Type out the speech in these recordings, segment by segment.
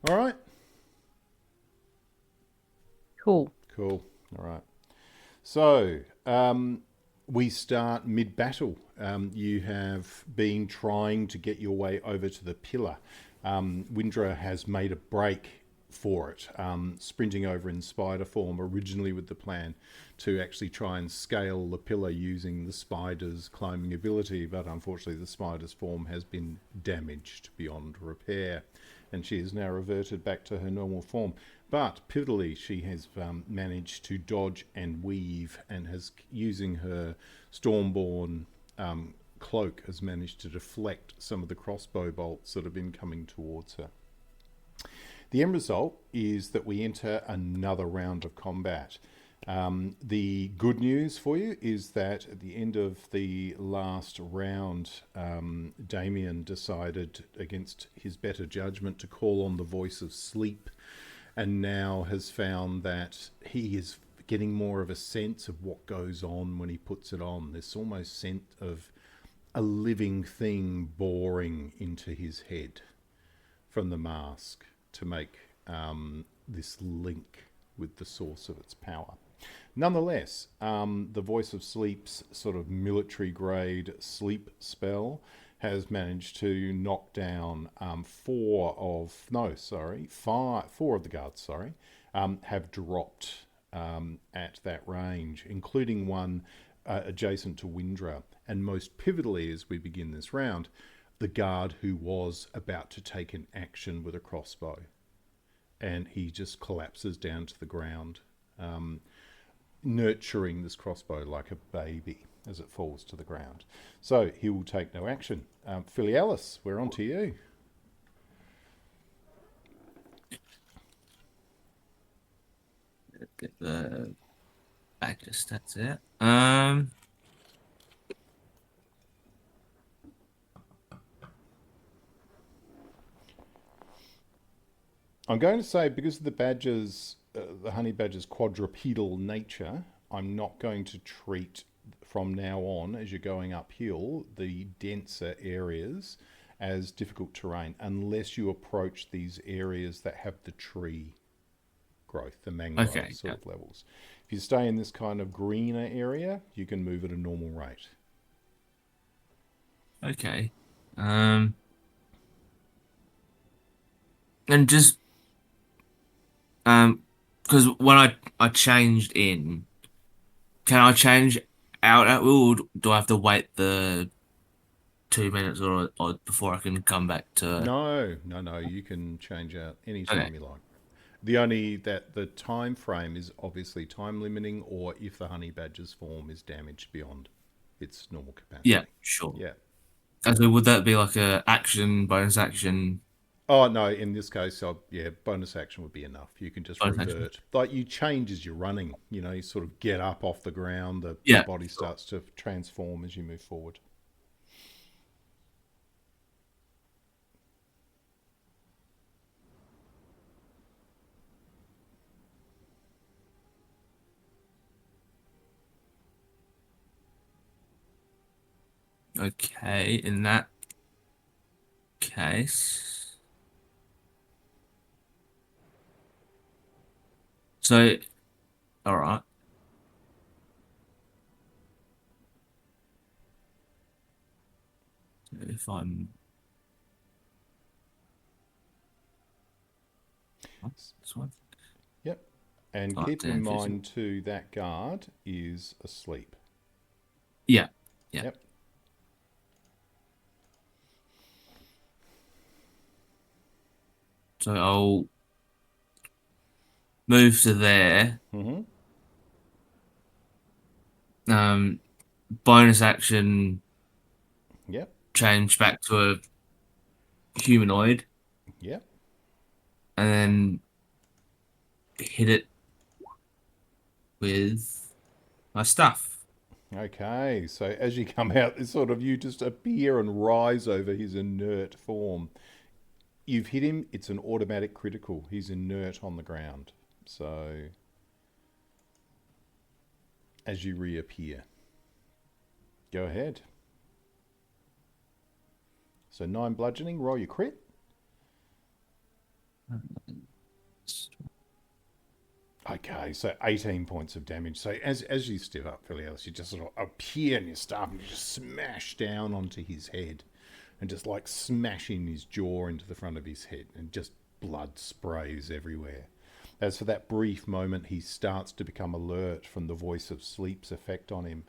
All right. Cool. Cool. All right. So we start mid battle. You have been trying to get your way over to the pillar. Windrah has made a break for it, sprinting over in spider form, originally with the plan to actually try and scale the pillar using the spider's climbing ability, but unfortunately the spider's form has been damaged beyond repair, and she has now reverted back to her normal form. But pivotally, she has managed to dodge and weave, and has, using her Stormborn cloak, has managed to deflect some of the crossbow bolts that have been coming towards her. The end result is that we enter another round of combat. The good news for you is that at the end of the last round, Damian decided, against his better judgment, to call on the voice of sleep, and now has found that he is getting more of a sense of what goes on when he puts it on. This almost sense of a living thing boring into his head from the mask to make this link with the source of its power. Nonetheless, the Voice of Sleep's sort of military grade sleep spell has managed to knock down four of the guards. Have dropped at that range, including one adjacent to Windrah. And most pivotally, as we begin this round, the guard who was about to take an action with a crossbow, and he just collapses down to the ground, nurturing this crossbow like a baby as it falls to the ground. So he will take no action. Filialis, we're on to you. Get the badger stats out. I'm going to say, because of the badger's, the honey badger's quadrupedal nature, I'm not going to treat from now on, as you're going uphill, the denser areas as difficult terrain, unless you approach these areas that have the tree growth, the mangrove Okay. sort of levels. If you stay in this kind of greener area, you can move at a normal rate. Okay. Um, and just because when I changed in, can I change out at will, or do I have to wait the 2 minutes or before I can come back to? No. You can change out any Okay. time you like. The only that the time frame is obviously time limiting, or if the honey badger's form is damaged beyond its normal Yeah. capacity. Sure. Yeah. And so would that be like a action, bonus action, Oh no, in this case, bonus action would be enough. You can just bonus action? revert. Like, you change as you're running. You sort of get up off the ground. The Yeah. body Sure. starts to transform as you move forward. Okay. In that case, so all right. If I'm this one, Yep. And like keep in 10, 15. mind too, that guard is asleep. Yeah. Yeah. Yep. So I'll move to there. Mm-hmm. Um, bonus action, Yep. change back to a humanoid, Yep. and then hit it with my stuff. Okay, so as you come out, it's sort of, you just appear and rise over his inert form. You've hit him, it's an automatic critical. He's inert on the ground. So, as you reappear, go ahead. So 9 bludgeoning, roll your crit. Okay, so 18 points of damage. So as you step up, Filialis, you just sort of appear and you start and you just smash down onto his head and just like smashing his jaw into the front of his head and just blood sprays everywhere. As for that brief moment, he starts to become alert from the voice of sleep's effect on him.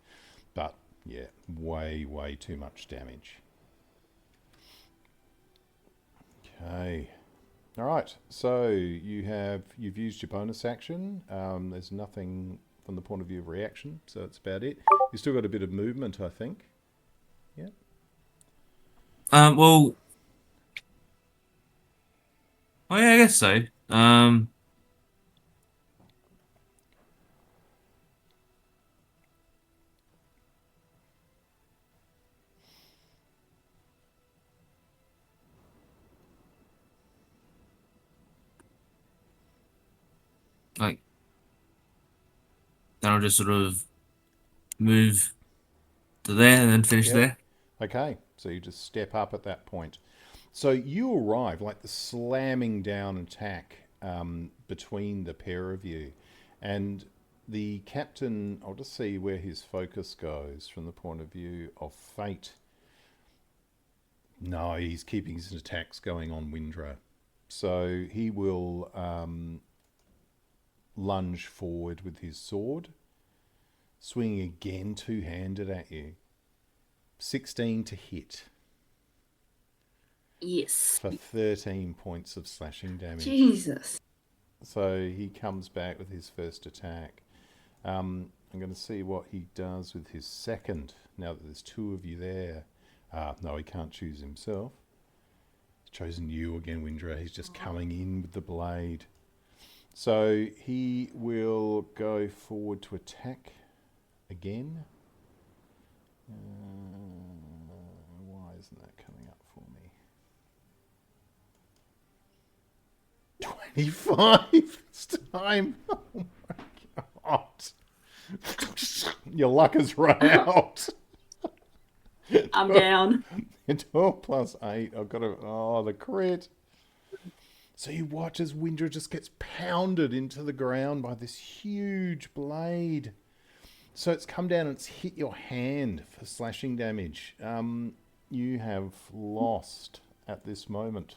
But yeah, way too much damage. Okay. All right, so you've used your bonus action. There's nothing from the point of view of reaction, so that's about it. You've still got a bit of movement, I think. Yeah. Well, oh yeah, I guess so. Like then I'll just sort of move to there and then finish Yep. there. Okay, so you just step up at that point. So you arrive, like the slamming down attack between the pair of you. And the captain, I'll just see where his focus goes from the point of view of fate. No, he's keeping his attacks going on Windrah. So he will lunge forward with his sword, swinging again two-handed at you. 16 to hit. Yes. For 13 points of slashing damage. Jesus. So he comes back with his first attack. I'm going to see what he does with his second, now that there's two of you there. No, he can't choose himself. He's chosen you again, Windrah. He's just coming in with the blade. So he will go forward to attack again. Why isn't that coming up for me? 25 this time. Oh my god. Your luck has run out. I'm down. 12 plus 8. I've got to. Oh, the crit. So you watch as Windrah just gets pounded into the ground by this huge blade. So it's come down and it's hit your hand for slashing damage. You have lost at this moment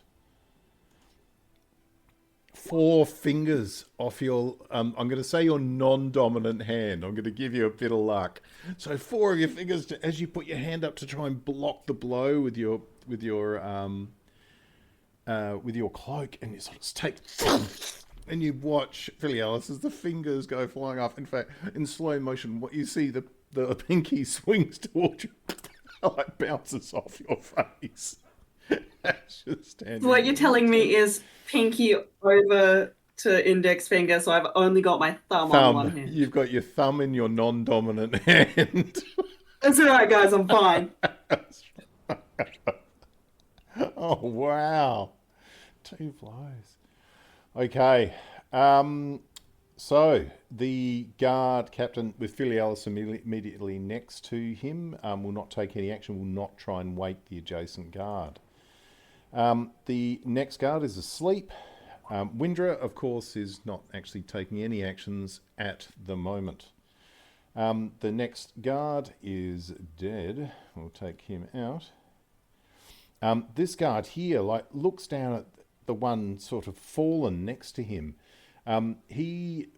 4 fingers off your, I'm going to say your non-dominant hand. I'm going to give you a bit of luck. So 4 of your fingers, as you put your hand up to try and block the blow with your cloak, and you sort of take, and you watch Filialis as the fingers go flying off. In fact, in slow motion, what you see, the pinky swings towards you, like bounces off your face. What you're telling me is pinky over to index finger, so I've only got my thumb on one hand. You've got your thumb in your non-dominant hand. That's all right, guys. I'm fine. Oh, wow. 2 blows. Okay. So the guard captain with Filialis immediately next to him will not take any action, will not try and wake the adjacent guard. The next guard is asleep. Windrah, of course, is not actually taking any actions at the moment. The next guard is dead. We'll take him out. This guard here, looks down at the one sort of fallen next to him. He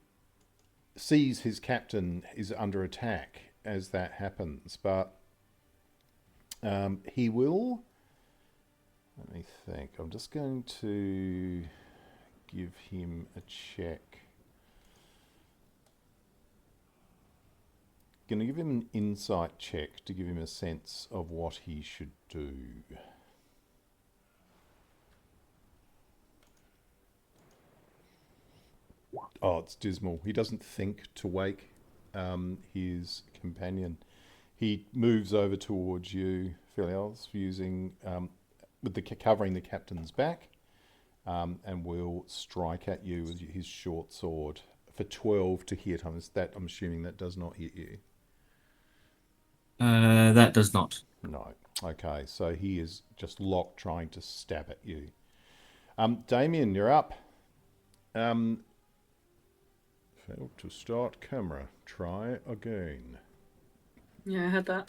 sees his captain is under attack as that happens, but he will. Let me think. I'm just going to give him a check. Going to give him an insight check to give him a sense of what he should do. Oh, it's dismal. He doesn't think to wake his companion. He moves over towards you, Filialis, using with covering the captain's back, and will strike at you with his short sword for 12 to hit. I'm assuming that does not hit you. That does not. No. Okay, so he is just locked, trying to stab at you. Damian, you're up. Failed to start camera. Try again. Yeah, I heard that.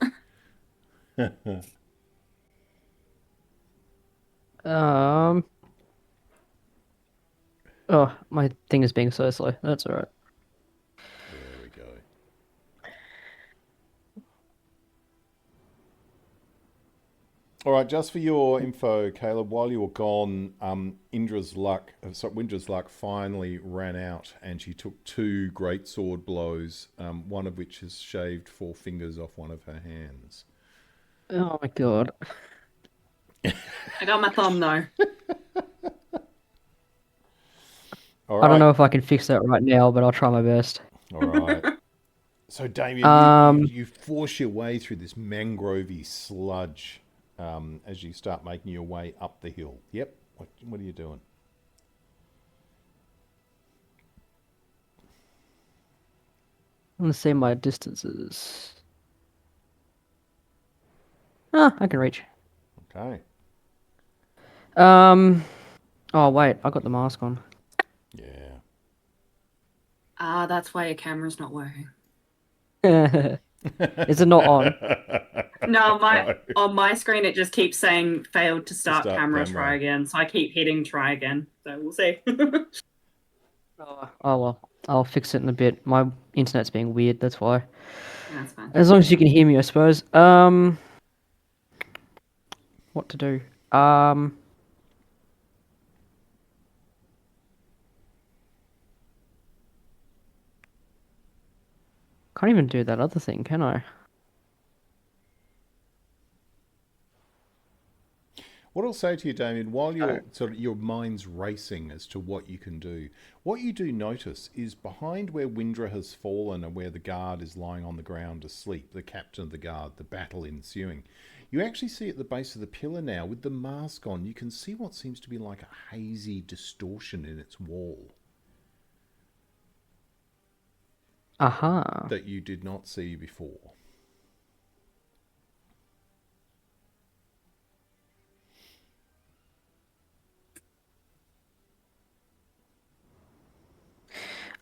Oh, my thing is being so slow. That's alright. There we go. All right, just for your info, Caleb, while you were gone, Windrah's luck finally ran out, and she took 2 great sword blows, one of which has shaved 4 fingers off one of her hands. Oh my god. I got my thumb though. All I don't right. know if I can fix that right now, but I'll try my best. All right. So, Damian, you force your way through this mangrovey sludge as you start making your way up the hill. Yep. What are you doing? I'm gonna see my distances. Ah, I can reach. Okay. Oh wait, I got the mask on. Yeah. Ah, that's why your camera's not working. Is it not on? No, No. on my screen it just keeps saying failed to start Start camera, camera. try again. So I keep hitting try again. So we'll see. Oh well, I'll fix it in a bit. My internet's being weird, that's why. That's fine. As long as you can hear me, I suppose. What to do? Can't even do that other thing, can I? What I'll say to you, Damien, while your mind's racing as to what you can do, what you do notice is behind where Windrah has fallen and where the guard is lying on the ground asleep, the captain of the guard, the battle ensuing. You actually see at the base of the pillar now, with the mask on, you can see what seems to be like a hazy distortion in its wall. Aha. That you did not see before.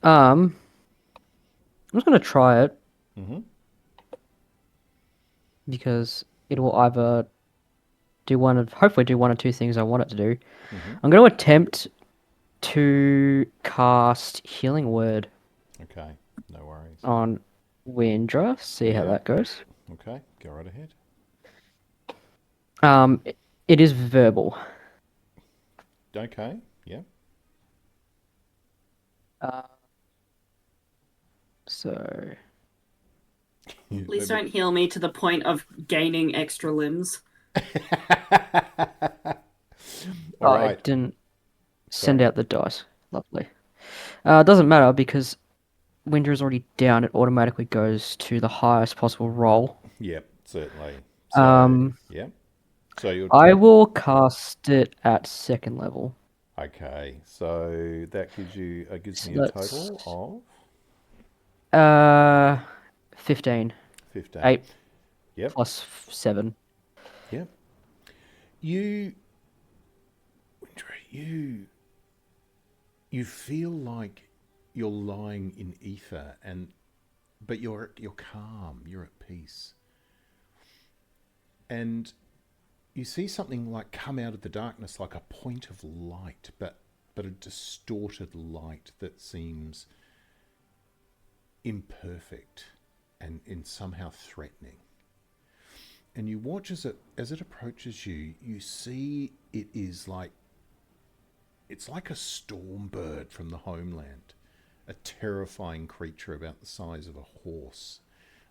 I'm just gonna try it. Mm-hmm. Because it will either hopefully do one or 2 things I want it to do. Mm-hmm. I'm going to attempt to cast Healing Word Okay, no worries. on Windrah, see how that goes. Okay, go right ahead. It is verbal. Okay, yeah. So Please don't heal me to the point of gaining extra limbs. All I right. didn't send out the dice. Lovely. It doesn't matter because Windrah is already down. It automatically goes to the highest possible roll. Yep, certainly. So, yeah. So you'll I will cast it at 2nd level. Okay, so that gives So me a total of 15. 15. 8 Yep. plus 7. Yep. Windrah, you feel like you're lying in ether, but you're calm, you're at peace, and you see something like come out of the darkness like a point of light, but a distorted light that seems imperfect and somehow threatening. And you watch as it approaches you. You see it's like a storm bird from the homeland, a terrifying creature about the size of a horse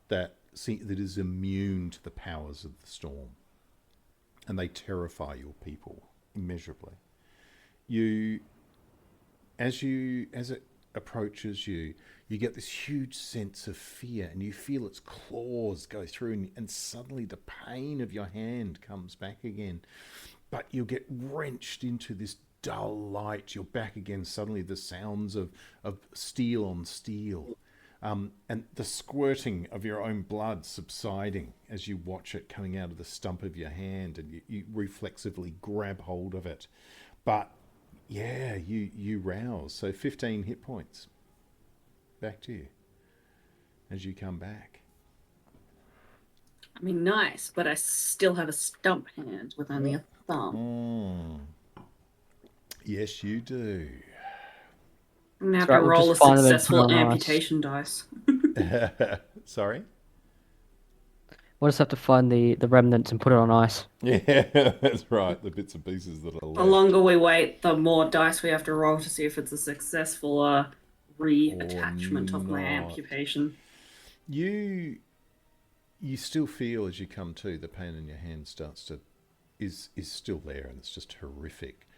that is immune to the powers of the storm, and they terrify your people immeasurably. As it approaches you, you get this huge sense of fear, and you feel its claws go through, and suddenly the pain of your hand comes back again. But you get wrenched into this dull light. You're back again. Suddenly the sounds of steel on steel. And the squirting of your own blood subsiding as you watch it coming out of the stump of your hand, and you reflexively grab hold of it. But yeah, you rouse. So 15 hit points. back to you as you come back. I mean, nice, but I still have a stump hand with only a thumb. Yes, you do. I'm gonna have right, to we'll roll a just find them and put it successful on ice. amputation dice. Sorry? We'll just have to find the remnants and put it on ice. Yeah, that's right. The bits and pieces that are The left. longer we wait, the more dice we have to roll to see if it's a successful reattachment of my not. amputation. You still feel as you come to, the pain in your hand is still there, and it's just horrific.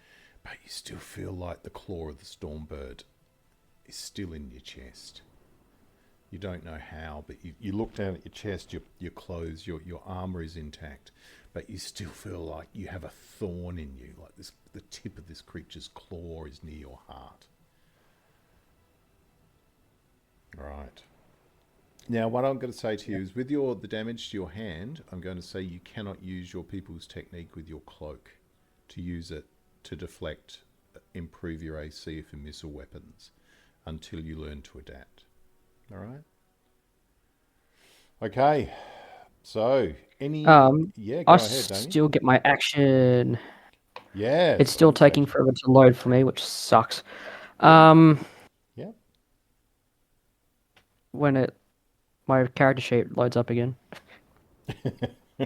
But you still feel like the claw of the stormbird is still in your chest. You don't know how, but you look down at your chest, your clothes, your armor is intact, but you still feel like you have a thorn in you, like the tip of this creature's claw is near your heart. Right. Now, what I'm going to say to you is, with the damage to your hand, I'm going to say you cannot use your people's technique with your cloak to use it to deflect, improve your AC for missile weapons until you learn to adapt. All right. Okay. So, Yeah, go I ahead, Damian. still get my action. Yes. It's still taking forever to load for me, which sucks. Yeah. When my character sheet loads up again.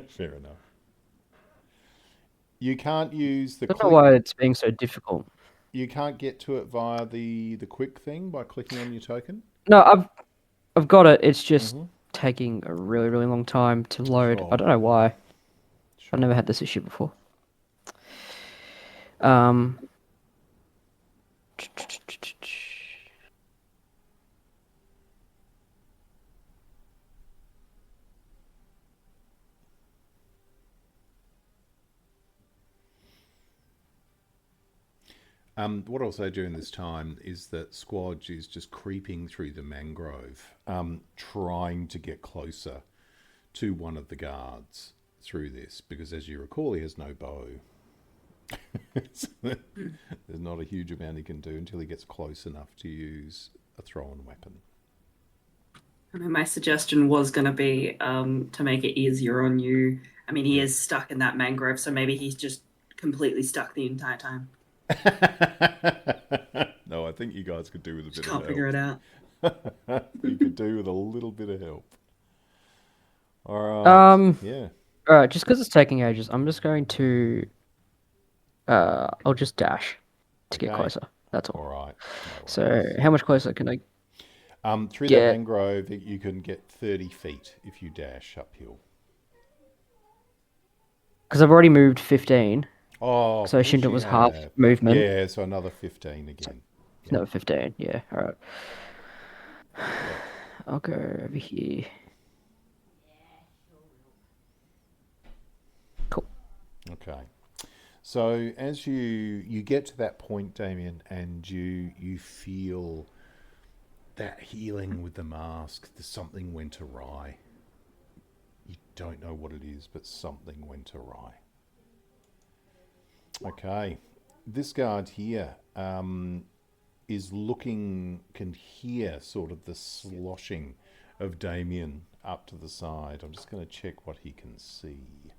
Fair enough. You can't use the I don't know why it's being so difficult. You can't get to it via the quick thing by clicking on your token? No, I've got it. It's just taking a really, really long time to load. Sure. I don't know why. Sure. I've never had this issue before. What I'll say during this time is that Squadge is just creeping through the mangrove, trying to get closer to one of the guards through this, because as you recall, he has no bow. There's not a huge amount he can do until he gets close enough to use a thrown weapon. I mean, my suggestion was going to be to make it easier on you. I mean, he is stuck in that mangrove, so maybe he's just completely stuck the entire time. No, I think you guys could do with a bit of help. Can't figure it out. You could do with a little bit of help. All right. Yeah. All right, just because it's taking ages, I'm just going to. I'll just dash to get closer. That's all. All right. No So, how much closer can I? Through that mangrove, you can get 30 feet if you dash uphill. Because I've already moved 15. Oh, so I assumed it was half movement. Yeah, so another 15 again. Another 15, yeah. All right. I'll go over here. Cool. Okay. So as you get to that point, Damian, and you feel that healing with the mask, something went awry. You don't know what it is, but something went awry. Okay. This guard here is can hear sort of the sloshing of Damian up to the side. I'm just going to check what he can see.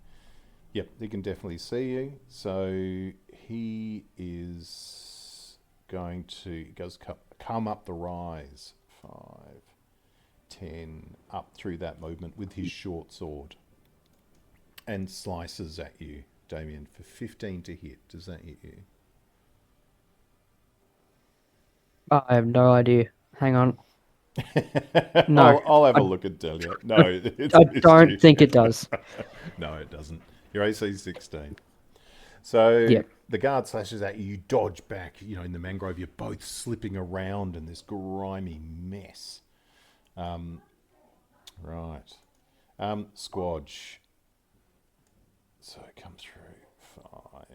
Yep, he can definitely see you. So he is going to come up the rise. 5, 10, up through that movement with his short sword. And slices at you, Damian, for 15 to hit. Does that hit you? I have no idea. Hang on. No. I'll have a look and tell you. No, I don't think it does. No, it doesn't. Your AC is 16. So the guard slashes at you, you dodge back, in the mangrove, you're both slipping around in this grimy mess. Right. Squadge. So come through. 5,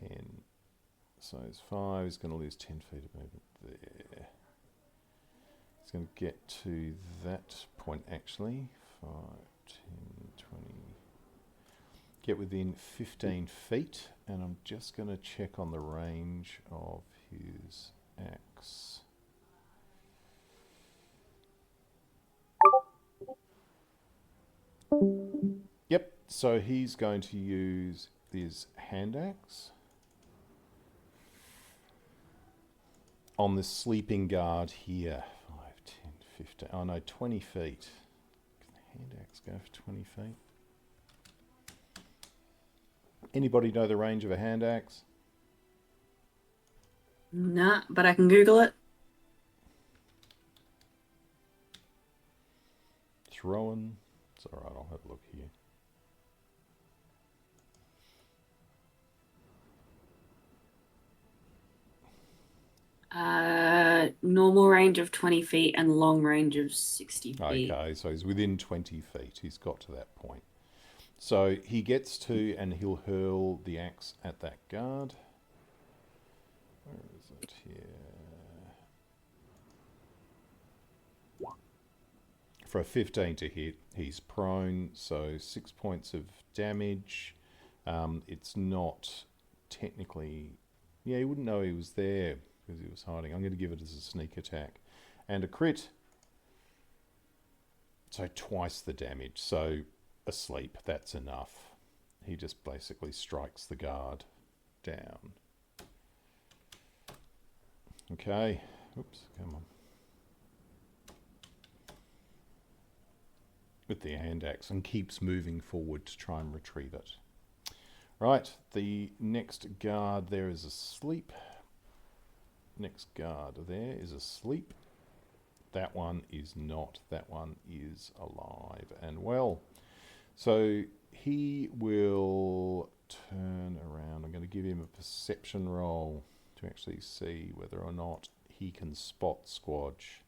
10. So it's 5, he's going to lose 10 feet of movement there. He's going to get to that point actually. 5, 10, 20. Get within 15 feet, and I'm just going to check on the range of his axe. Yep, so he's going to use his hand axe on the sleeping guard here. 5, 10, 15, oh no, 20 feet. Can the hand axe go for 20 feet? Anybody know the range of a hand axe? Nah, but I can Google it. Throwing. It's alright, I'll have a look here. Normal range of 20 feet and long range of 60 feet. Okay, so he's within 20 feet. He's got to that point. So he gets to, and he'll hurl the axe at that guard. Where is it here? For a 15 to hit, he's prone, so 6 points of damage. It's not technically... Yeah, he wouldn't know he was there because he was hiding. I'm going to give it as a sneak attack. And a crit. So twice the damage. So asleep, that's enough. He just basically strikes the guard down. Okay. Oops, come on. With the hand axe and keeps moving forward to try and retrieve it. Right, the next guard there is asleep. Next guard there is asleep. That one is not. That one is alive and well. So he will turn around. I'm going to give him a perception roll to actually see whether or not he can spot Squadge.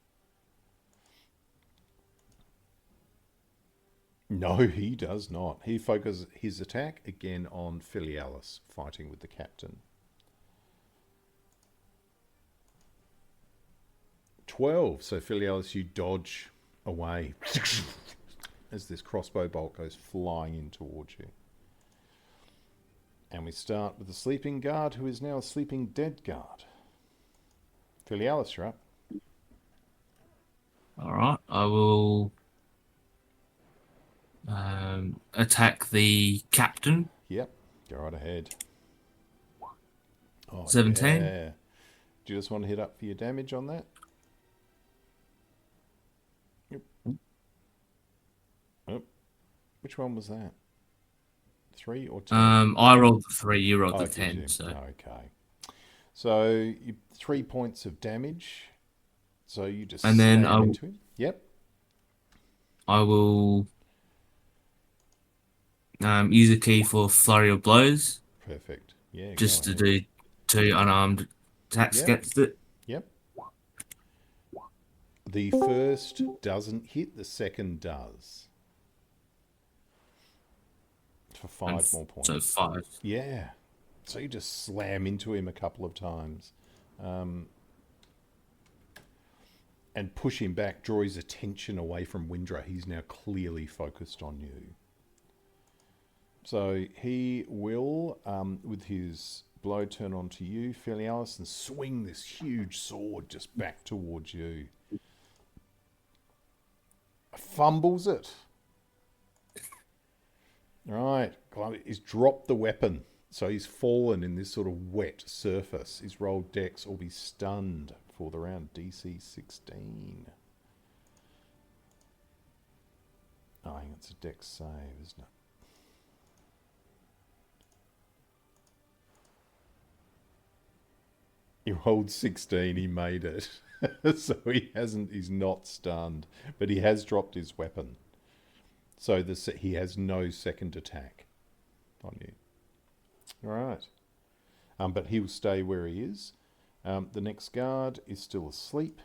No, he does not. He focuses his attack again on Filialis, fighting with the captain. 12. So Filialis, you dodge away as this crossbow bolt goes flying in towards you. And we start with the sleeping guard, who is now a sleeping dead guard. Filialis, you're up. Alright, I will attack the captain. Yep, go right ahead. Oh, 17. Yeah. Do you just want to hit up for your damage on that? Yep. Oh, which one was that? 3 or 10? I rolled the 3, you rolled the did 10. you? So Okay. So you 3 points of damage. So you just And then slam into him. Yep. I will use a key for flurry of blows, Perfect. Yeah. just go to ahead. do 2 unarmed attacks Yep. against it. Yep. The first doesn't hit. The second does. For 5 more points. So 5. Yeah. So you just slam into him a couple of times. And push him back, draw his attention away from Windrah. He's now clearly focused on you. So he will, with his blow, turn onto you, Filialis, and swing this huge sword just back towards you. Fumbles it. Right, he's dropped the weapon. So he's fallen in this sort of wet surface. He's rolled dex or be stunned for the round. DC 16. Oh, I think it's a dex save, isn't it? He rolled 16, he made it. So he's not stunned, but he has dropped his weapon. So he has no second attack on you. All right. But he'll stay where he is. The next guard is still asleep.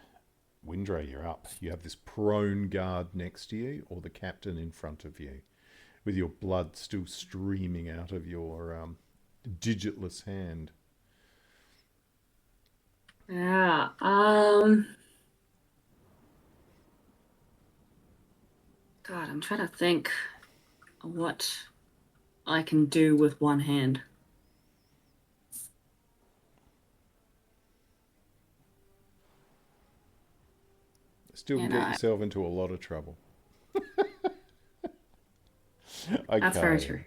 Windrah, you're up. You have this prone guard next to you, or the captain in front of you, with your blood still streaming out of your digitless hand. Yeah. God, I'm trying to think what I can do with one hand. Still get yourself into a lot of trouble. Okay. That's very true.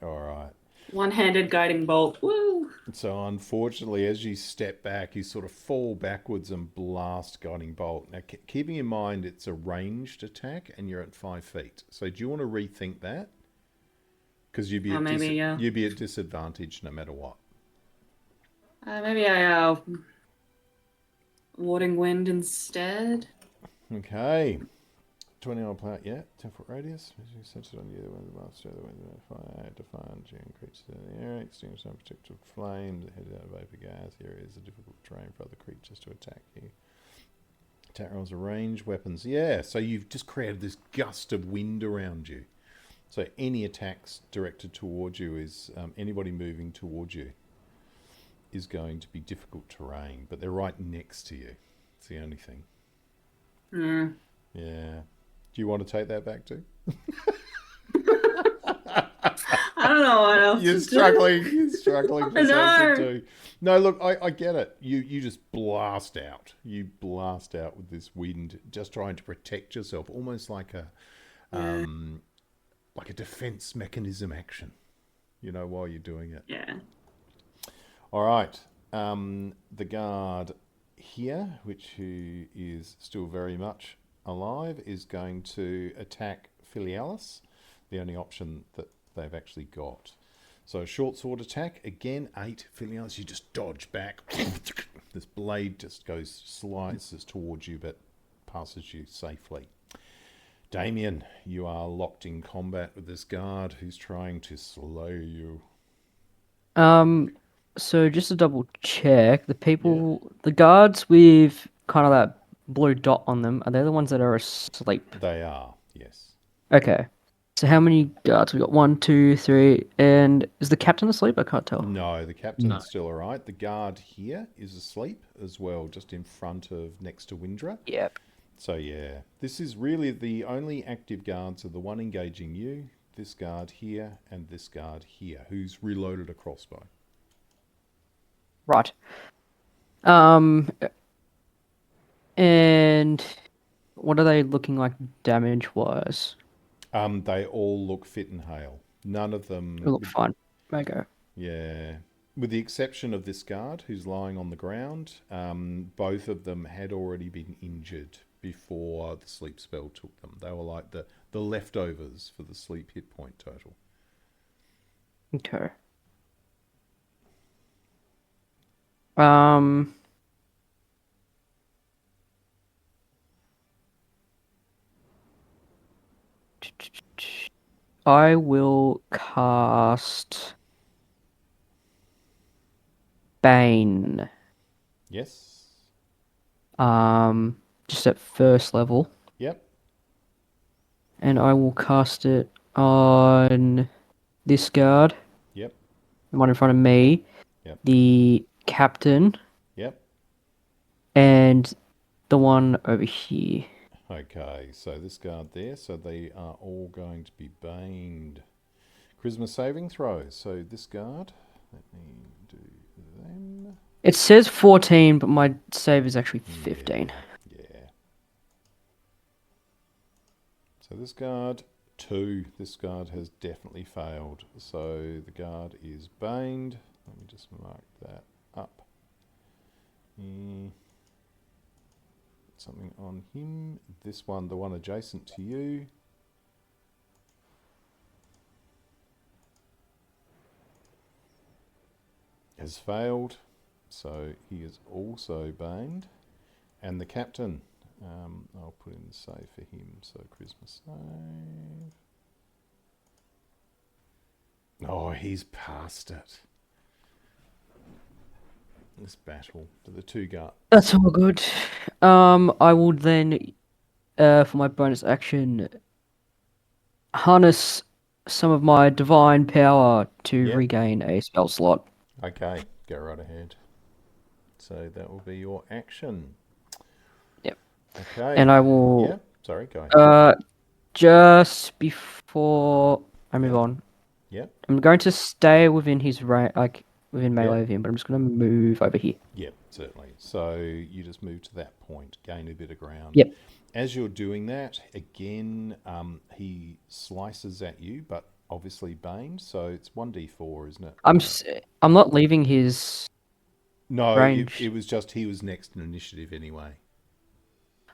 All right. One-handed guiding bolt. Woo! So unfortunately, as you step back, you sort of fall backwards and blast guiding bolt. Now, keeping in mind it's a ranged attack and you're at 5 feet. So do you want to rethink that? Because you'd be you'd be at disadvantage no matter what. Maybe I warding wind instead. Okay. 20 on plate, yeah. 10-foot radius. Centered on you, the wind, the master, the wind, the fire, define, June creatures in the air, extinguish unprotected flames, head out of vapor gas. Here is a difficult terrain for other creatures to attack you. Attack rolls are range weapons. Yeah, so you've just created this gust of wind around you. So any attacks directed towards you is anybody moving towards you is going to be difficult terrain, but they're right next to you. It's the only thing. Mm. Yeah. Do you want to take that back too? I don't know what else You're to struggling. do. You're struggling for something to do. No, look, I get it. You just blast out. You blast out with this wind, just trying to protect yourself, almost like a defense mechanism action. You know, while you're doing it. Yeah. All right. The guard here, who is still very much alive, is going to attack Filialis, the only option that they've actually got. So short sword attack, again, 8. Filialis, you just dodge back. This blade just slices towards you, but passes you safely. Damian, you are locked in combat with this guard who's trying to slay you. So just to double check, the guards with kind of that blue dot on them, are they the ones that are asleep? They are, yes. Okay. So how many guards? We got 1, 2, 3, and is the captain asleep? I can't tell. No, the captain's still all right. The guard here is asleep as well, just in front of, next to Windrah. Yep. So yeah, this is really the only active guards are the one engaging you, this guard here, and this guard here, who's reloaded a crossbow. Right. And what are they looking like damage-wise? They all look fit and hale. None of them... They look fine. Okay. Yeah. With the exception of this guard who's lying on the ground, both of them had already been injured before the sleep spell took them. They were like the leftovers for the sleep hit point total. Okay. I will cast Bane. Yes. Just at first level. Yep. And I will cast it on this guard. Yep. The one in front of me. Yep. The captain. Yep. And the one over here. Okay, so this guard there, so they are all going to be baned. Charisma saving throws. So this guard, let me do them. It says 14, but my save is actually 15. Yeah. So this guard, 2. This guard has definitely failed. So the guard is baned. Let me just mark that up. Something on him. This one, the one adjacent to you. Has failed. So he is also baned. And the captain, I'll put in the save for him. So charisma save. Oh, he's passed it. This battle to the 2 guards. That's all good. I will then, for my bonus action, harness some of my divine power to regain a spell slot. Okay, go right ahead. So that will be your action. Yep. Okay. And I will. Yeah. Sorry, go ahead. Just before I move on. Yep. I'm going to stay within his range, like within melee of him, but I'm just going to move over here. Yep, certainly. So you just move to that point, gain a bit of ground. Yep. As you're doing that, again, he slices at you, but obviously Bane, so it's 1d4, isn't it? I'm not leaving his No, range. it was just he was next in initiative anyway.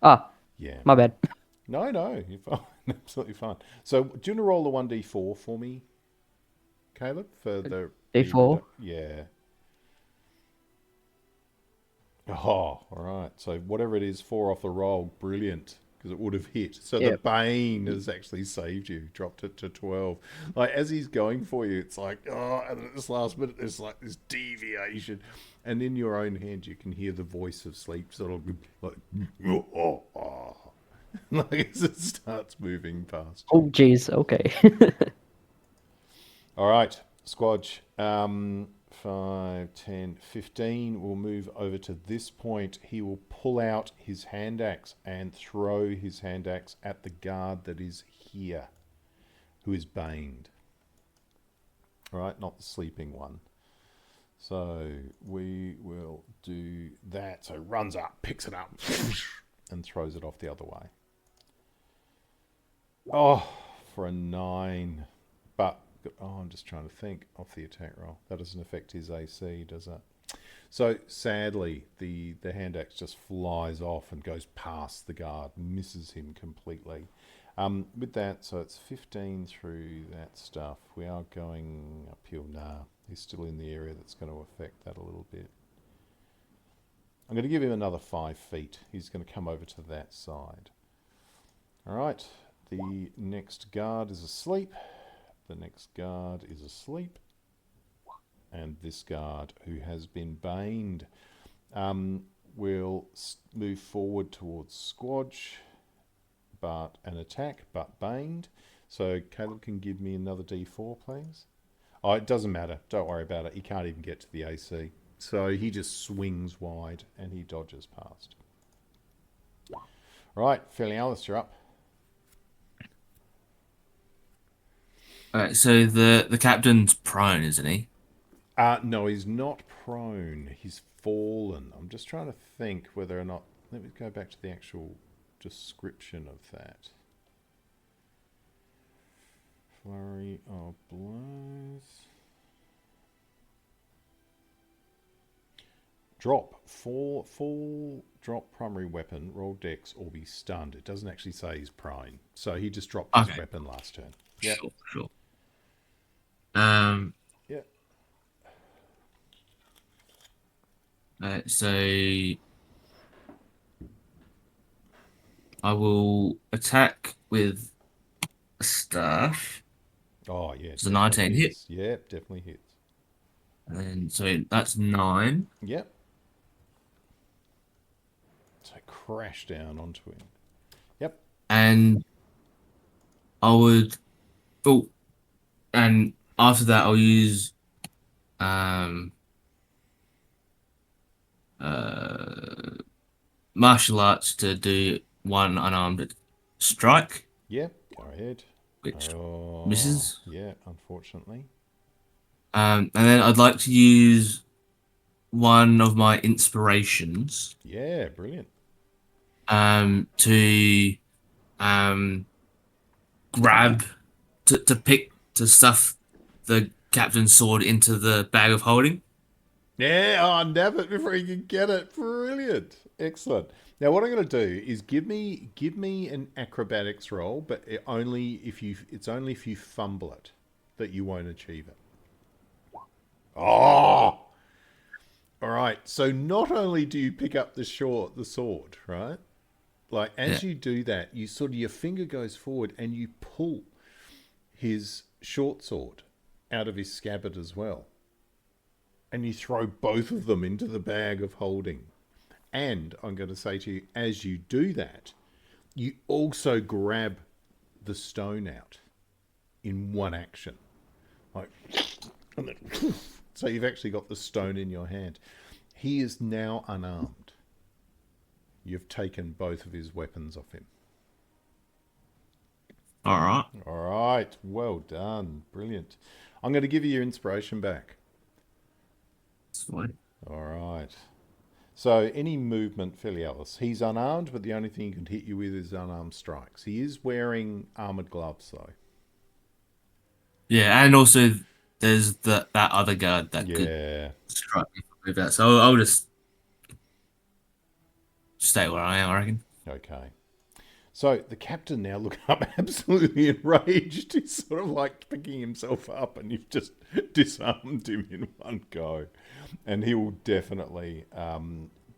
Ah, Yeah. my bad. No, you're fine. Absolutely fine. So, do you want to roll the 1d4 for me, Caleb? For the D4. yeah. Oh, all right. So, whatever it is, 4 off the roll. Brilliant. Because it would have hit. So, the Yep. Bane has actually saved you. Dropped it to 12. Like, as he's going for you, it's like, oh, and at this last minute, there's like this deviation. And in your own hand, you can hear the voice of sleep sort of like, oh. Like as it starts moving past. Oh, jeez. Okay. All right, Squadge. 5, 10, 15. We'll move over to this point. He will pull out his hand axe and throw his hand axe at the guard that is here, who is baned. All right, not the sleeping one. So we will do that. So runs up, picks it up, and throws it off the other way. Oh, for a 9. But, I'm just trying to think off the attack roll. That doesn't affect his AC, does it? So, sadly, the hand axe just flies off and goes past the guard, misses him completely. With that, so it's 15 through that stuff. We are going uphill. Nah, he's still in the area that's going to affect that a little bit. I'm going to give him another 5 feet. He's going to come over to that side. All right. The next guard is asleep. The next guard is asleep. And this guard, who has been baned, will move forward towards Squadge, but an attack, but baned. So Caleb can give me another D4, please. Oh, it doesn't matter. Don't worry about it. He can't even get to the AC. So he just swings wide and he dodges past. Right, Filialis, you're up. Alright, so the captain's prone, isn't he? No, he's not prone. He's fallen. I'm just trying to think whether or not... Let me go back to the actual description of that. Flurry of blows. Drop. Fall, drop primary weapon, roll dex, or be stunned. It doesn't actually say he's prone. So he just dropped his Okay. weapon last turn. Yep. Sure. Yep. So I will attack with a staff. Oh, yeah. It's a 19 hit. Hits. Yep, definitely hits. And so that's 9. Yep. So crash down onto him. Yep. And I would... Oh, and after that I'll use... martial arts to do one unarmed strike, Yep. Go ahead. which Oh, misses. yeah, unfortunately. And then I'd like to use one of my inspirations Yeah, brilliant. to grab to stuff the captain's sword into the bag of holding. Yeah, nab it before you can get it. Brilliant. Excellent. Now what I'm going to do is give me an acrobatics roll, but it's only if you fumble it that you won't achieve it. Oh! All right. So not only do you pick up the sword, right? Like as you do that, you sort of your finger goes forward and you pull his short sword out of his scabbard as well. And you throw both of them into the bag of holding. And I'm going to say to you, as you do that, you also grab the stone out in one action. Like, and then, so you've actually got the stone in your hand. He is now unarmed. You've taken both of his weapons off him. All right. All right. Well done. Brilliant. I'm going to give you your inspiration back. Sweet. All right. So any movement, Filialis. He's unarmed, but the only thing he can hit you with is unarmed strikes. He is wearing armored gloves, though. Yeah, and also there's that other guard that could Yeah. strike me with that. So I'll just stay where I am, I reckon. Okay. So the captain now look up absolutely enraged. He's sort of like picking himself up, and you've just disarmed him in one go. And he will definitely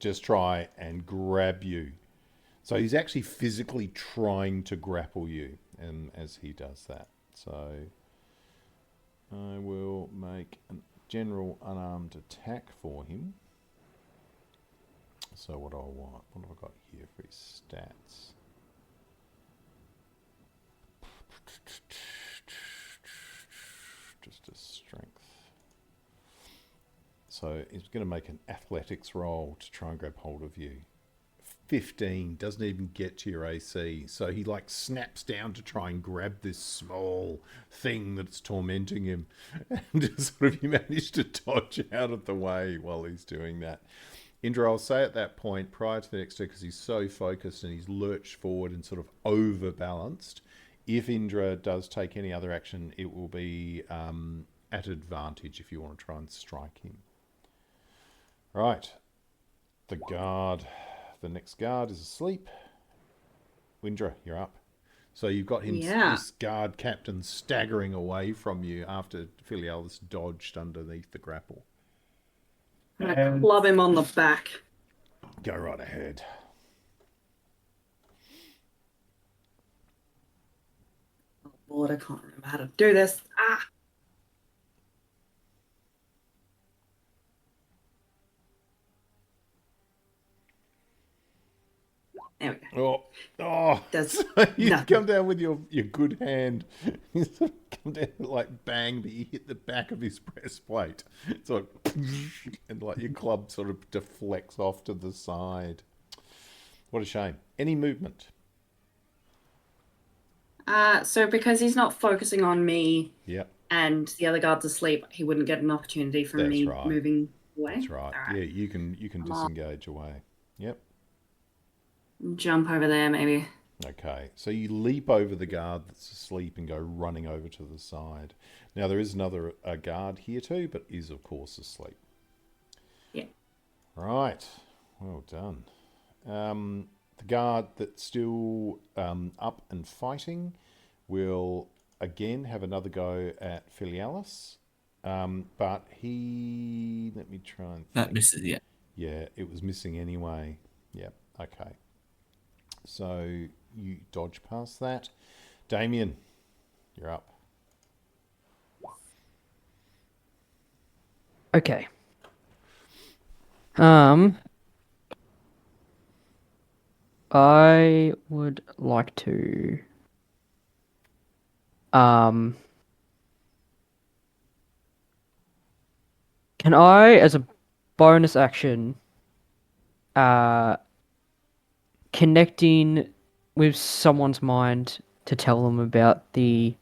just try and grab you. So he's actually physically trying to grapple you, and as he does that. So I will make a general unarmed attack for him. So what do I want? What have I got here for his stats? Just a strength. So he's going to make an athletics roll to try and grab hold of you. 15 doesn't even get to your AC. So he like snaps down to try and grab this small thing that's tormenting him. And just sort of you manage to dodge out of the way while he's doing that. Indra, I'll say at that point, prior to the next turn, because he's so focused and he's lurched forward and sort of overbalanced, if Indra does take any other action, it will be at advantage if you want to try and strike him. Right. The guard. The next guard is asleep. Windrah, you're up. So you've got him, this guard captain, staggering away from you after Filialis dodged underneath the grapple. I'm going to club him on the back. Go right ahead. Oh, Lord, I can't remember how to do this. Ah! There we go. Oh, Does so you nothing. come down with your good hand. You sort of come down like bang, but you hit the back of his breastplate. It's like, and like your club sort of deflects off to the side. What a shame. Any movement? So because he's not focusing on me Yep, and the other guard's asleep, he wouldn't get an opportunity from That's me right. moving away. that's right. All right. Yeah, you can disengage away. Yep. Jump over there, maybe. Okay, so you leap over the guard that's asleep and go running over to the side. Now there is another guard here too, but is of course asleep. Yeah. Right, well done. The guard that's still up and fighting will again have another go at Filialis, but he. Let me try and That think. misses, yeah. Yeah, it was missing anyway. Yep. Okay. So you dodge past that. Damian, you're up. Okay. I would like to can I, as a bonus action, connecting with someone's mind to tell them about the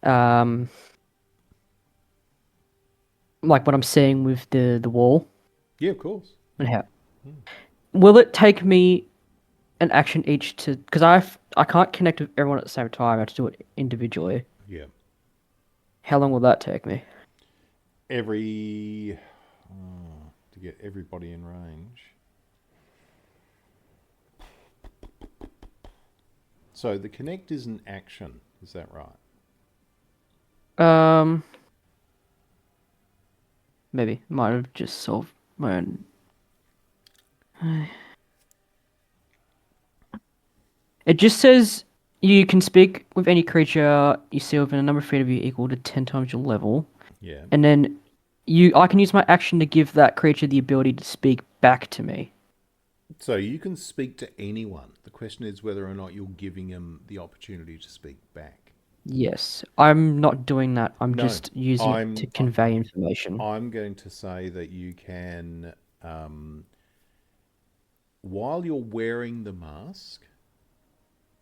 like what I'm seeing with the wall Yeah, of course. and how will it take me an action each to, because I can't connect with everyone at the same time. I have to do it individually. Yeah. How long will that take me? To get everybody in range. So the connect is an action. Is that right? Maybe might have just solved my own. It just says you can speak with any creature you see within a number of feet of you equal to 10 times your level, Yeah. and then I can use my action to give that creature the ability to speak back to me. So you can speak to anyone. The question is whether or not you're giving them the opportunity to speak back. Yes, I'm not doing that. I'm No, just using it to convey information. I'm going to say that you can, while you're wearing the mask,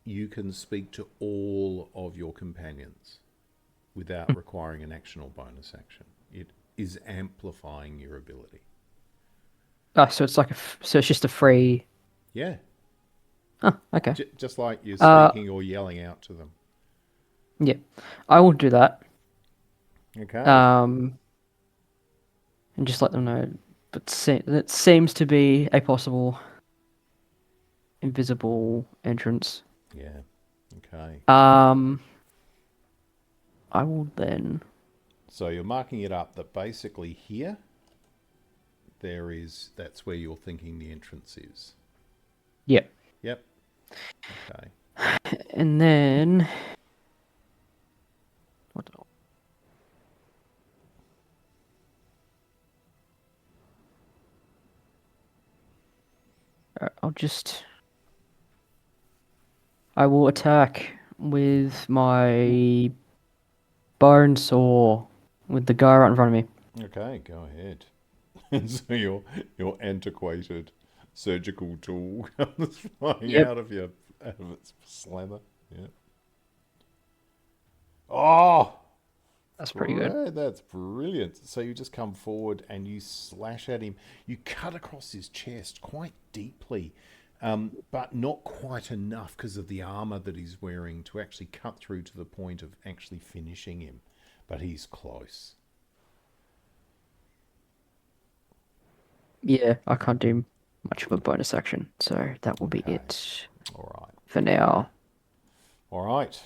you can speak to all of your companions without requiring an action or bonus action. It is amplifying your ability. Oh, so it's like so it's just a free. Yeah, Oh, okay. just like you're speaking or yelling out to them. Yeah, I will do that. Okay. And just let them know. But that seems to be a possible invisible entrance. Yeah. Okay. I will then. So you're marking it up that basically here, that's where you're thinking the entrance is. Yeah. Yep. Okay. And then. What? I'll just. I will attack with my bone saw with the guy right in front of me. Okay, go ahead. So your antiquated surgical tool comes flying Yep. out of its slather. Yeah. Oh, That's pretty good. that's brilliant. So you just come forward and you slash at him. You cut across his chest quite deeply, but not quite enough because of the armor that he's wearing to actually cut through to the point of actually finishing him. But he's close. Yeah, I can't do much of a bonus action, so that will be Okay. it All right. for now. All right.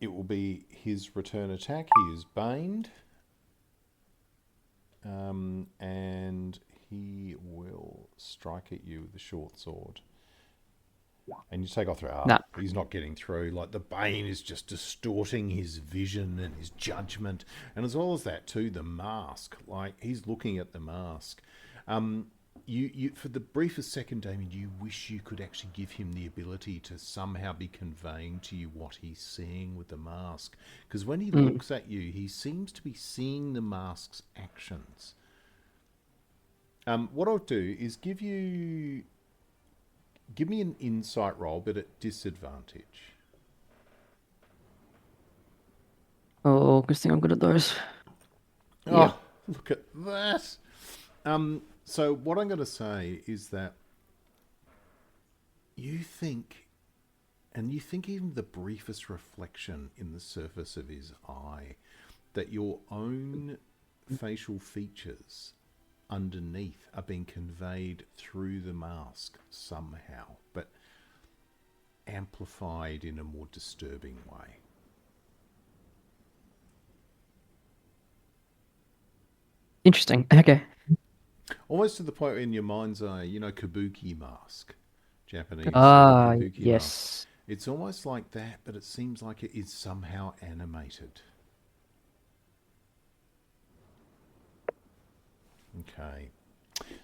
It will be his return attack. He is baned. And he will strike at you with the short sword. And you take off through. Nah. He's not getting through. Like the bane is just distorting his vision and his judgment. And as well as that too, the mask. Like he's looking at the mask. You for the briefest second, Damian, you wish you could actually give him the ability to somehow be conveying to you what he's seeing with the mask. Because when he looks at you, he seems to be seeing the mask's actions. What I'll do is give me an insight roll, but at disadvantage. Oh, good thing I'm good at those. Oh, Yep. look at that. So what I'm going to say is that you think even the briefest reflection in the surface of his eye, that your own facial features underneath are being conveyed through the mask somehow, but amplified in a more disturbing way. Interesting. Okay. Almost to the point in your mind's eye, kabuki mask. Japanese Ah, kabuki mask. yes. It's almost like that, but it seems like it is somehow animated. Okay.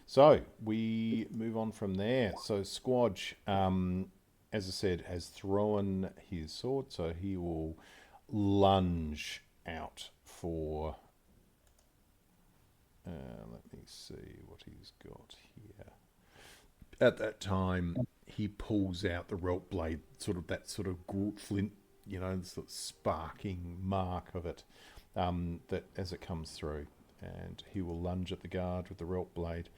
So we move on from there. So Squadge, as I said, has thrown his sword, so he will lunge out for. Let me see what he's got here. At that time, he pulls out the Relp blade, that sort of flint, sort of sparking mark of it, that as it comes through, and he will lunge at the guard with the Relp blade,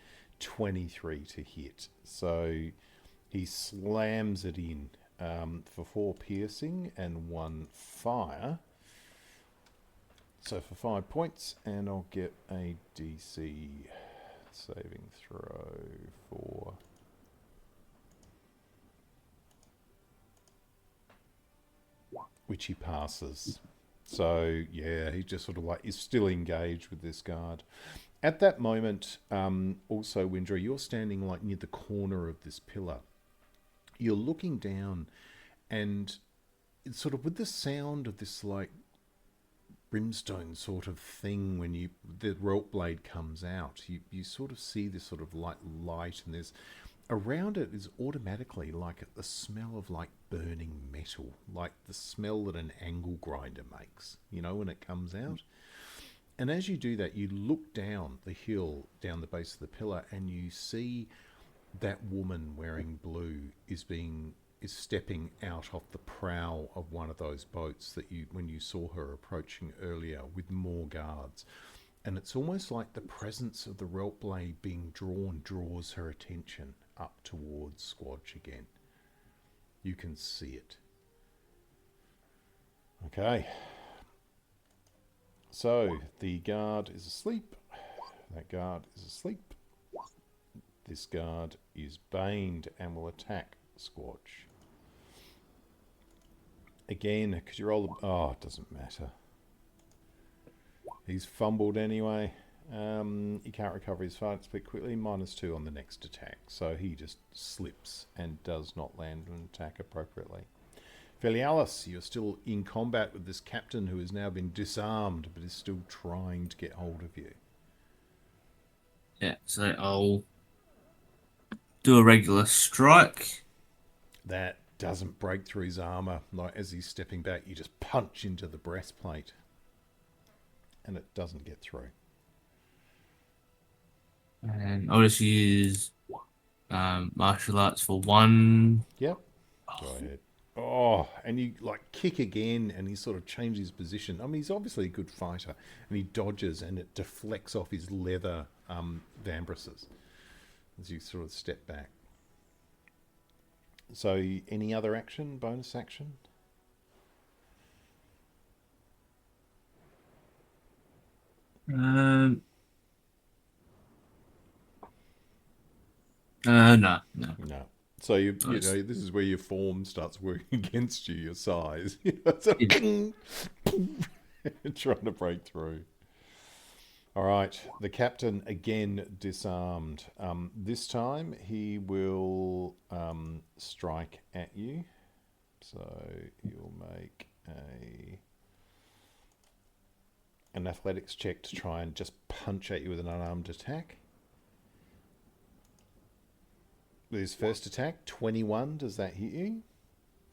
23 to hit. So he slams it in for 4 piercing and 1 fire. So for 5 points, and I'll get a DC saving throw for. Which he passes. So yeah, he just sort of is still engaged with this guard. At that moment, also Windrah, you're standing near the corner of this pillar. You're looking down, and it's sort of with the sound of this brimstone sort of thing when the rope blade comes out, you sort of see this sort of light, and there's around it is automatically the smell of burning metal, like the smell that an angle grinder makes, when it comes out. And as you do that, you look down the hill, down the base of the pillar, and you see that woman wearing blue is stepping out off the prow of one of those boats that when you saw her approaching earlier with more guards. And it's almost like the presence of the Relp blade being drawn draws her attention up towards Squadge again. You can see it. Okay. So the guard is asleep. That guard is asleep. This guard is baned and will attack Squadge. Again, because you roll the... Oh, it doesn't matter. He's fumbled anyway. He can't recover his fight split quickly. -2 on the next attack. So he just slips and does not land an attack appropriately. Filialis, you're still in combat with this captain who has now been disarmed but is still trying to get hold of you. Yeah, so I'll do a regular strike. That doesn't break through his armour. Like as he's stepping back, you just punch into the breastplate. And it doesn't get through. And I'll just use martial arts for one. Yep. Go ahead. Oh, and you like kick again and he sort of changes his position. I mean, he's obviously a good fighter. And he dodges and it deflects off his leather vambraces as you sort of step back. So any other action, bonus action? No. No. So you know this is where your form starts working against you, your size. So trying to break through. All right, the captain again disarmed. This time he will strike at you. So you'll make an athletics check to try and just punch at you with an unarmed attack. With his first attack, 21, does that hit you?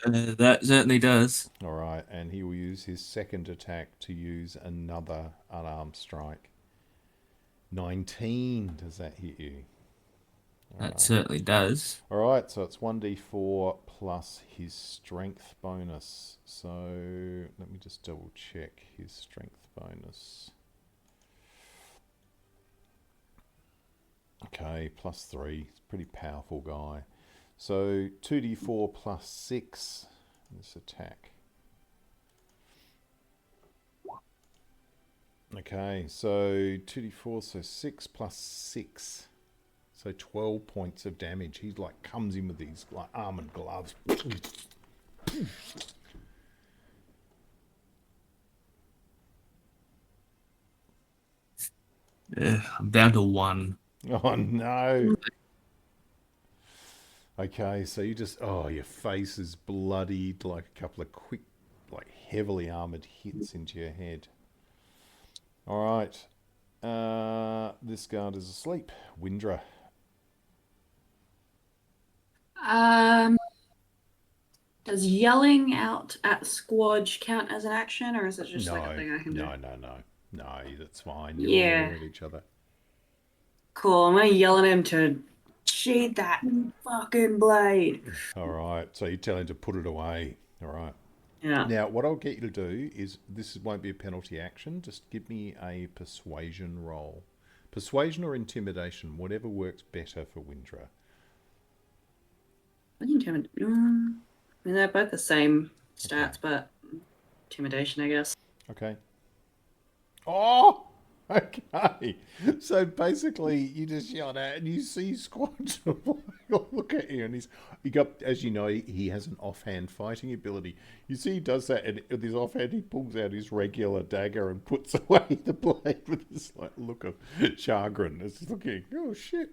That certainly does. All right, and he will use his second attack to use another unarmed strike. 19, does that hit you? That certainly does. All right, so it's 1d4 plus his strength bonus. So let me just double check his strength bonus. Okay, +3. He's a pretty powerful guy. So 2d4 plus 6 this attack. Okay, so 2d4, so 6 plus 6. So 12 points of damage. He like comes in with these like armored gloves. I'm down to 1. Oh no. Okay, so you just, oh, your face is bloodied, like a couple of quick, like heavily armored hits into your head. All right. This guard is asleep. Windrah. Does yelling out at Squadge count as an action, or is it just like a thing I can do? No, that's fine. You're all Yeah. looking at each other. Cool. I'm gonna yell at him to sheath that fucking blade. All right, so you tell him to put it away. All right. Yeah. Now, what I'll get you to do is, this won't be a penalty action, just give me a persuasion roll. Persuasion or intimidation, whatever works better for Windrah. I mean, they're both the same stats, but intimidation, I guess. Okay. Oh! Okay. So basically, you just yell at and you see Squadge look at you, and he got, as you know, he has an offhand fighting ability. You see he does that, and with his offhand, he pulls out his regular dagger and puts away the blade with this like look of chagrin. It's looking, oh shit.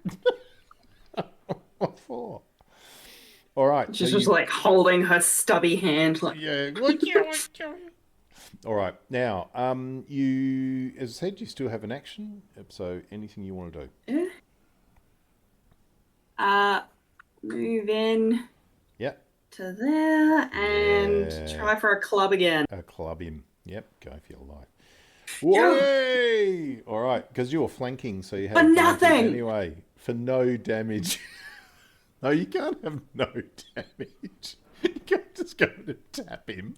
What for? All right. She's just like holding her stubby hand, like yeah. All right. Now, you, as I said, you still have an action. So anything you want to do? move in Yep. to there and Yeah. try for a club again. Club him. Yep. Go for your life. Way! All right, because you were flanking, so you had For advantage nothing! anyway. For no damage. No, you can't have no damage. You can't just go to tap him.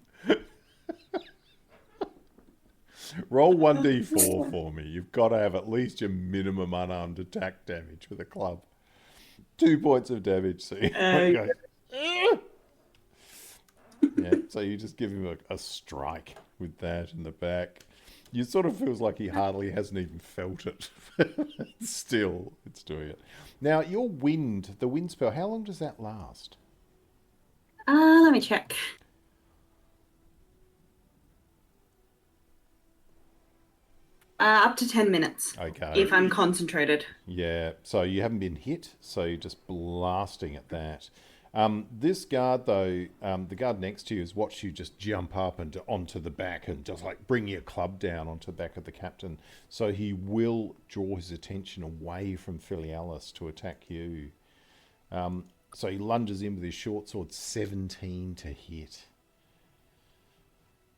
Roll 1d4 for me. You've got to have at least your minimum unarmed attack damage with a club. 2 points of damage. So you go, yeah, so you just give him a strike with that in the back. You sort of feels like he hardly hasn't even felt it. Still, it's doing it. Now, your the wind spell, how long does that last? Let me check. Up to 10 minutes. Okay. If I'm concentrated. Yeah, so you haven't been hit, so you're just blasting at that. This guard, though, the guard next to you has watched you just jump up and onto the back and just like bring your club down onto the back of the captain. So he will draw his attention away from Filialis to attack you. So he lunges in with his short sword, 17 to hit.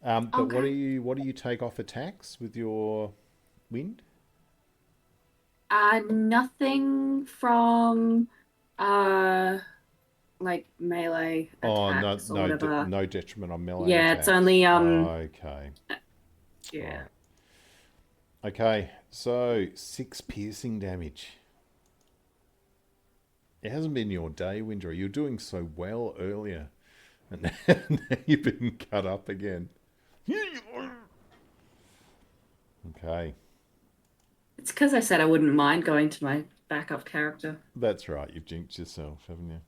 But Okay. what do you take off attacks with your wind? Nothing from like melee Oh, no, attacks or whatever. no detriment on melee Yeah, it's attacks. only Okay, yeah. right. Okay, so 6 piercing damage. It hasn't been your day, Windrah. You were doing so well earlier, and now you've been cut up again. Okay, It's because I said I wouldn't mind going to my backup character. that's right. You've jinxed yourself, haven't you?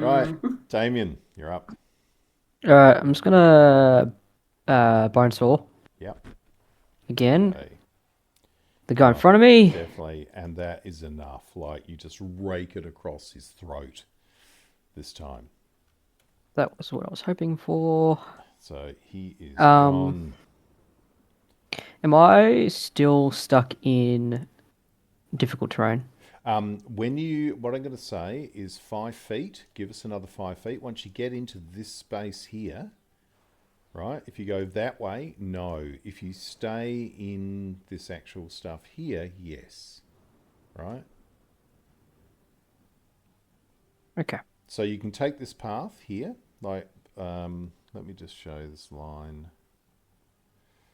Right, Hmm. Damian, you're up. Alright, I'm just gonna bone saw Yep. again. Okay. The guy in Oh, front of me. definitely, and that is enough. Like you just rake it across his throat this time. That was what I was hoping for. So he is Um, gone. am I still stuck in difficult terrain? What I'm going to say is 5 feet. Give us another 5 feet. Once you get into this space here, right? If you go that way, no. If you stay in this actual stuff here, yes. Right? Okay. So you can take this path here. Like, let me just show this line.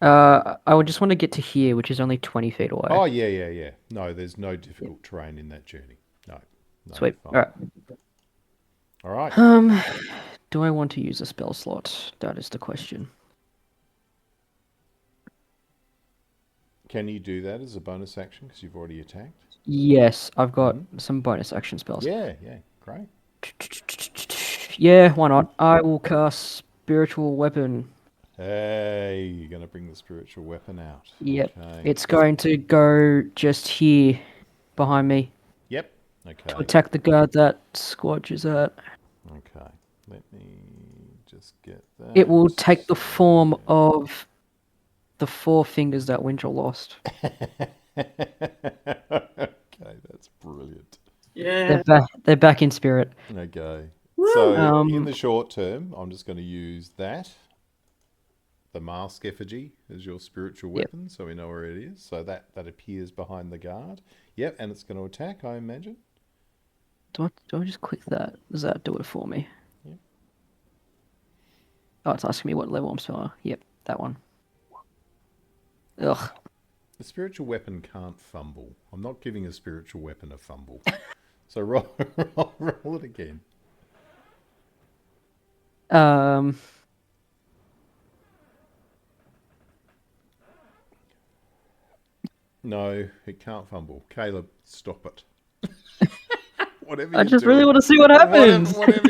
I would just want to get to here, which is only 20 feet away. Oh, yeah. No, there's no difficult terrain in that journey. No, Sweet. fine. Alright. All right. Do I want to use a spell slot? That is the question. Can you do that as a bonus action because you've already attacked? Yes, I've got some bonus action spells. Yeah, great. Yeah, why not? I will cast Spiritual Weapon. Hey, you're going to bring the spiritual weapon out. Yep. Okay. It's going to go just here behind me Yep. to Okay. attack the guard that Squadge is at. Okay. Let me just get that. It will take the form of the 4 fingers that Windrah lost. Okay, that's brilliant. Yeah. They're back in spirit. Okay. Woo! So in the short term, I'm just going to use the mask effigy, as your spiritual Yep. weapon, so we know where it is. So that appears behind the guard. Yep, and it's going to attack, I imagine. Do I just click that? Does that do it for me? Yep. Oh, it's asking me what level I'm still. Yep, that one. Ugh. The spiritual weapon can't fumble. I'm not giving a spiritual weapon a fumble. So roll it again. No, it can't fumble. Caleb, stop it. Whatever I you're just really doing. want to see what happens. Whatever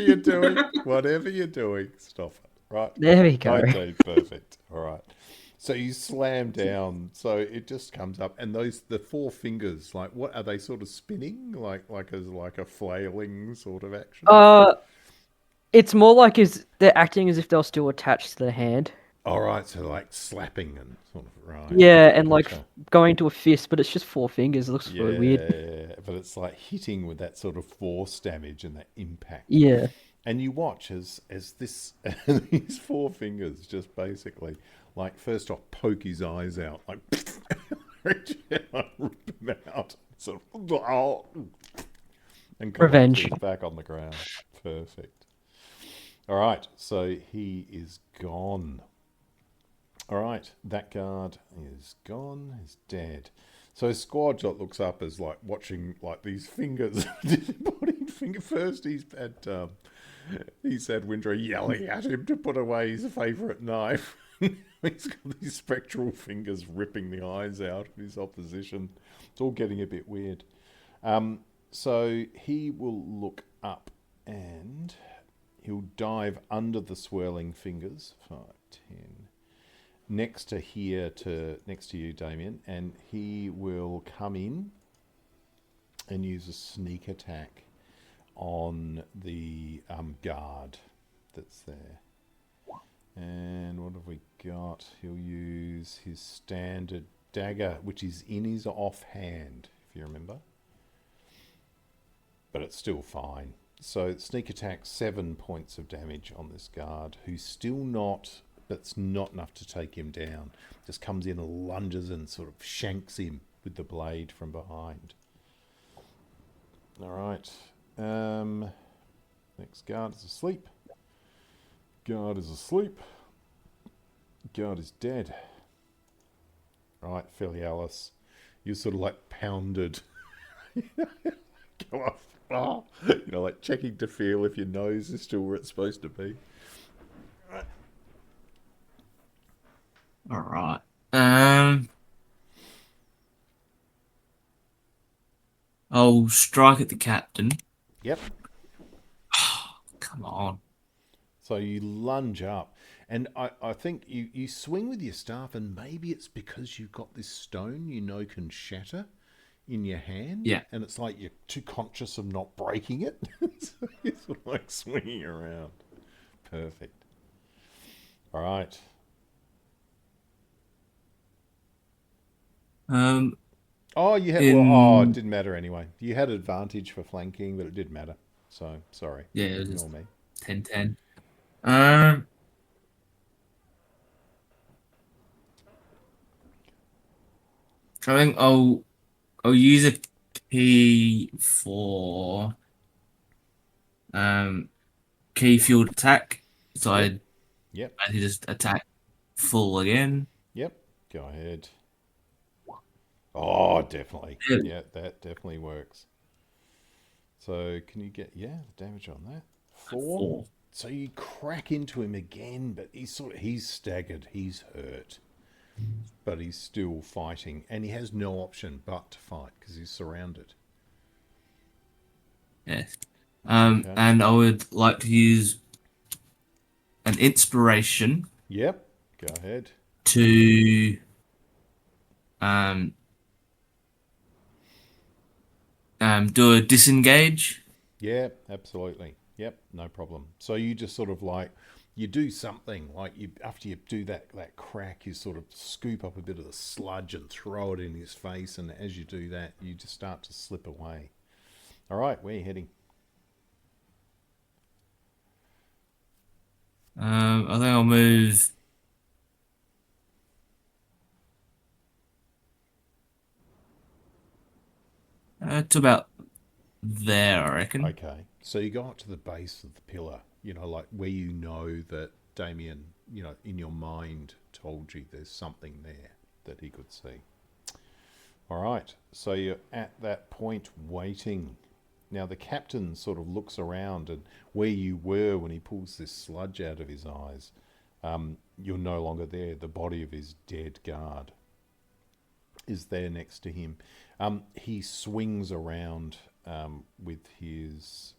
you're doing, stop it. Right? There we go. 19, perfect. All right. So you slam down, so it just comes up, and the 4 fingers, like what are they sort of spinning, like a flailing sort of action? It's more like they're acting as if they're still attached to the hand. All right, so like slapping and sort of right. Yeah, and like Gotcha. going to a fist, but it's just 4 fingers. It looks really weird. Yeah, but it's like hitting with that sort of force damage and that impact. Yeah. And you watch as these 4 fingers just basically, like, first off, poke his eyes out, like, reach out, rip him out, sort of, and Revenge. collapses back on the ground. Perfect. All right, so he is gone. All right, that guard is gone, is dead. So Squadge looks up as like watching like these fingers putting finger first. He's had Windrah yelling at him to put away his favourite knife. He's got these spectral fingers ripping the eyes out of his opposition. It's all getting a bit weird. So he will look up and he'll dive under the swirling fingers. 5, 10. Next to you, Damian, and he will come in and use a sneak attack on the guard that's there. And what have we got? He'll use his standard dagger, which is in his offhand, if you remember. But it's still fine. So sneak attack, 7 points of damage on this guard, who's still not, that's not enough to take him down. Just comes in and lunges and sort of shanks him with the blade from behind. All right. Next guard is asleep. Guard is asleep. Guard is dead. Right, Filialis. You're sort of like pounded. Go off. Oh, like checking to feel if your nose is still where it's supposed to be. Right. All right. I'll strike at the captain. Yep. Come on. So you lunge up, and I think you swing with your staff, and maybe it's because you've got this stone can shatter in your hand. Yeah. And it's like you're too conscious of not breaking it. So you're sort of like swinging around. Perfect. All right. You had it didn't matter anyway. You had advantage for flanking, but it didn't matter. So sorry. Yeah, it was Ignore me. 10-10. I think I'll use a key for key fueled attack. So Yep. I just attack full again. Yep. Go ahead. Oh, definitely. Yeah. Yeah, that definitely works. So can you get the damage on that? 4. So you crack into him again, but he's staggered, he's hurt. But he's still fighting, and he has no option but to fight because he's surrounded. Yes. Okay. And I would like to use an inspiration. Yep. Go ahead. To do a disengage. Yeah, absolutely. Yep, no problem. So you just sort of like, you do something, like after you do that crack, you sort of scoop up a bit of the sludge and throw it in his face, and as you do that, you just start to slip away. All right, where are you heading? I think I'll move to about there, I reckon. Okay, so you go up to the base of the pillar, like where that Damian, in your mind told you there's something there that he could see. All right, so you're at that point waiting. Now the captain sort of looks around, and where you were when he pulls this sludge out of his eyes, you're no longer there. The body of his dead guard is there next to him. He swings around with his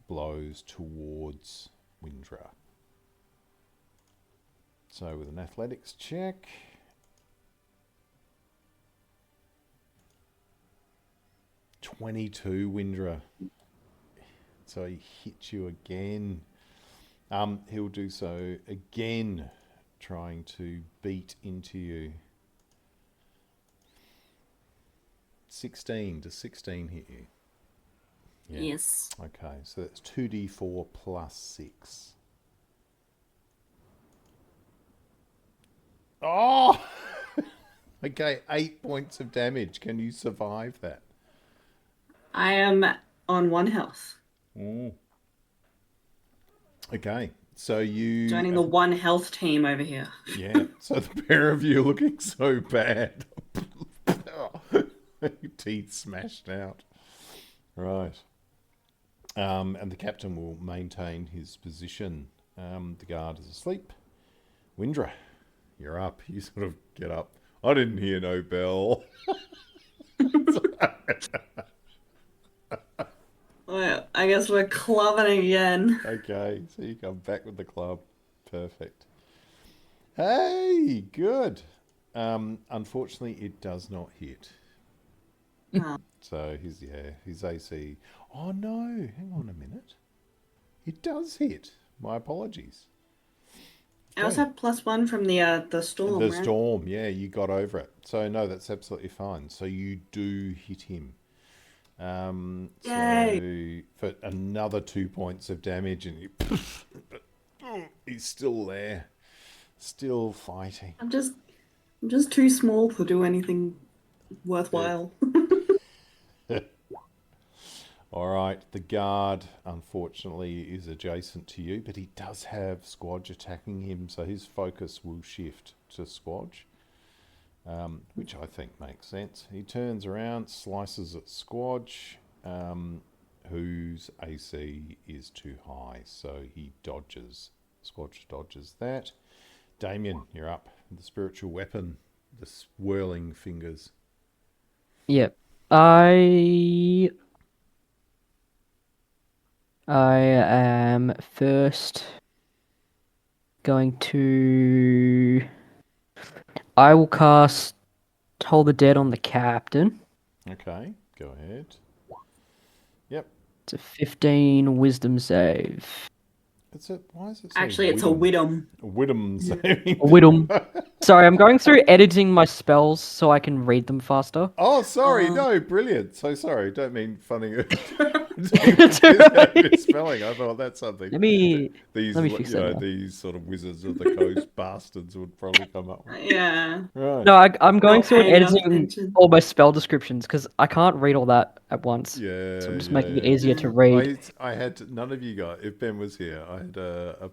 blows towards Windrah. So with an athletics check, (22) Windrah. So he hits you again. He'll do so again, trying to beat into you. 16. Does 16 hit you? Yeah. Yes. Okay, so that's 2d4 plus 6. Oh! Okay, 8 points of damage. Can you survive that? I am on 1 health. Okay, so you... Joining the 1 health team over here. Yeah, so the pair of you are looking so bad. Teeth smashed out. Right. And the captain will maintain his position. The guard is asleep. Windrah, you're up. You sort of get up. I didn't hear no bell. Well, I guess we're clubbing again. Okay, so you come back with the club. Perfect. Hey, good. Unfortunately, it does not hit. Oh, So his AC. Oh no! Hang on a minute. It does hit. My apologies. I also Okay. have +1 from the storm, The right? storm, yeah, you got over it. So no, that's absolutely fine. So you do hit him. Yay! So for another 2 points of damage, and he's still there, still fighting. I'm just too small to do anything Yeah. worthwhile. All right, the guard unfortunately is adjacent to you, but he does have Squadge attacking him, so his focus will shift to Squadge, which I think makes sense. He turns around, slices at Squadge, whose AC is too high, so he dodges. Squadge dodges that. Damian, you're up. The spiritual weapon, the swirling fingers. Yep. I am first going to. I will cast Toll the Dead on the captain. Okay, go ahead. Yep. It's a 15 wisdom save. Why is it say Actually, it's a Widom? Widom. Widom saving. A Widom. Sorry, I'm going through editing my spells so I can read them faster. Oh, sorry. Oh. No, brilliant. So sorry. Don't mean funny. It's alright. Spelling. I thought that's something Let me these, fix that now. these sort of wizards of the coast bastards would probably come up with. Yeah. Right. No, I'm going Not through and paying enough editing attention. all my spell descriptions because I can't read all that at once. Yeah, So I'm just yeah, making it yeah. easier to read. I had none of you guys. If Ben was here, I had a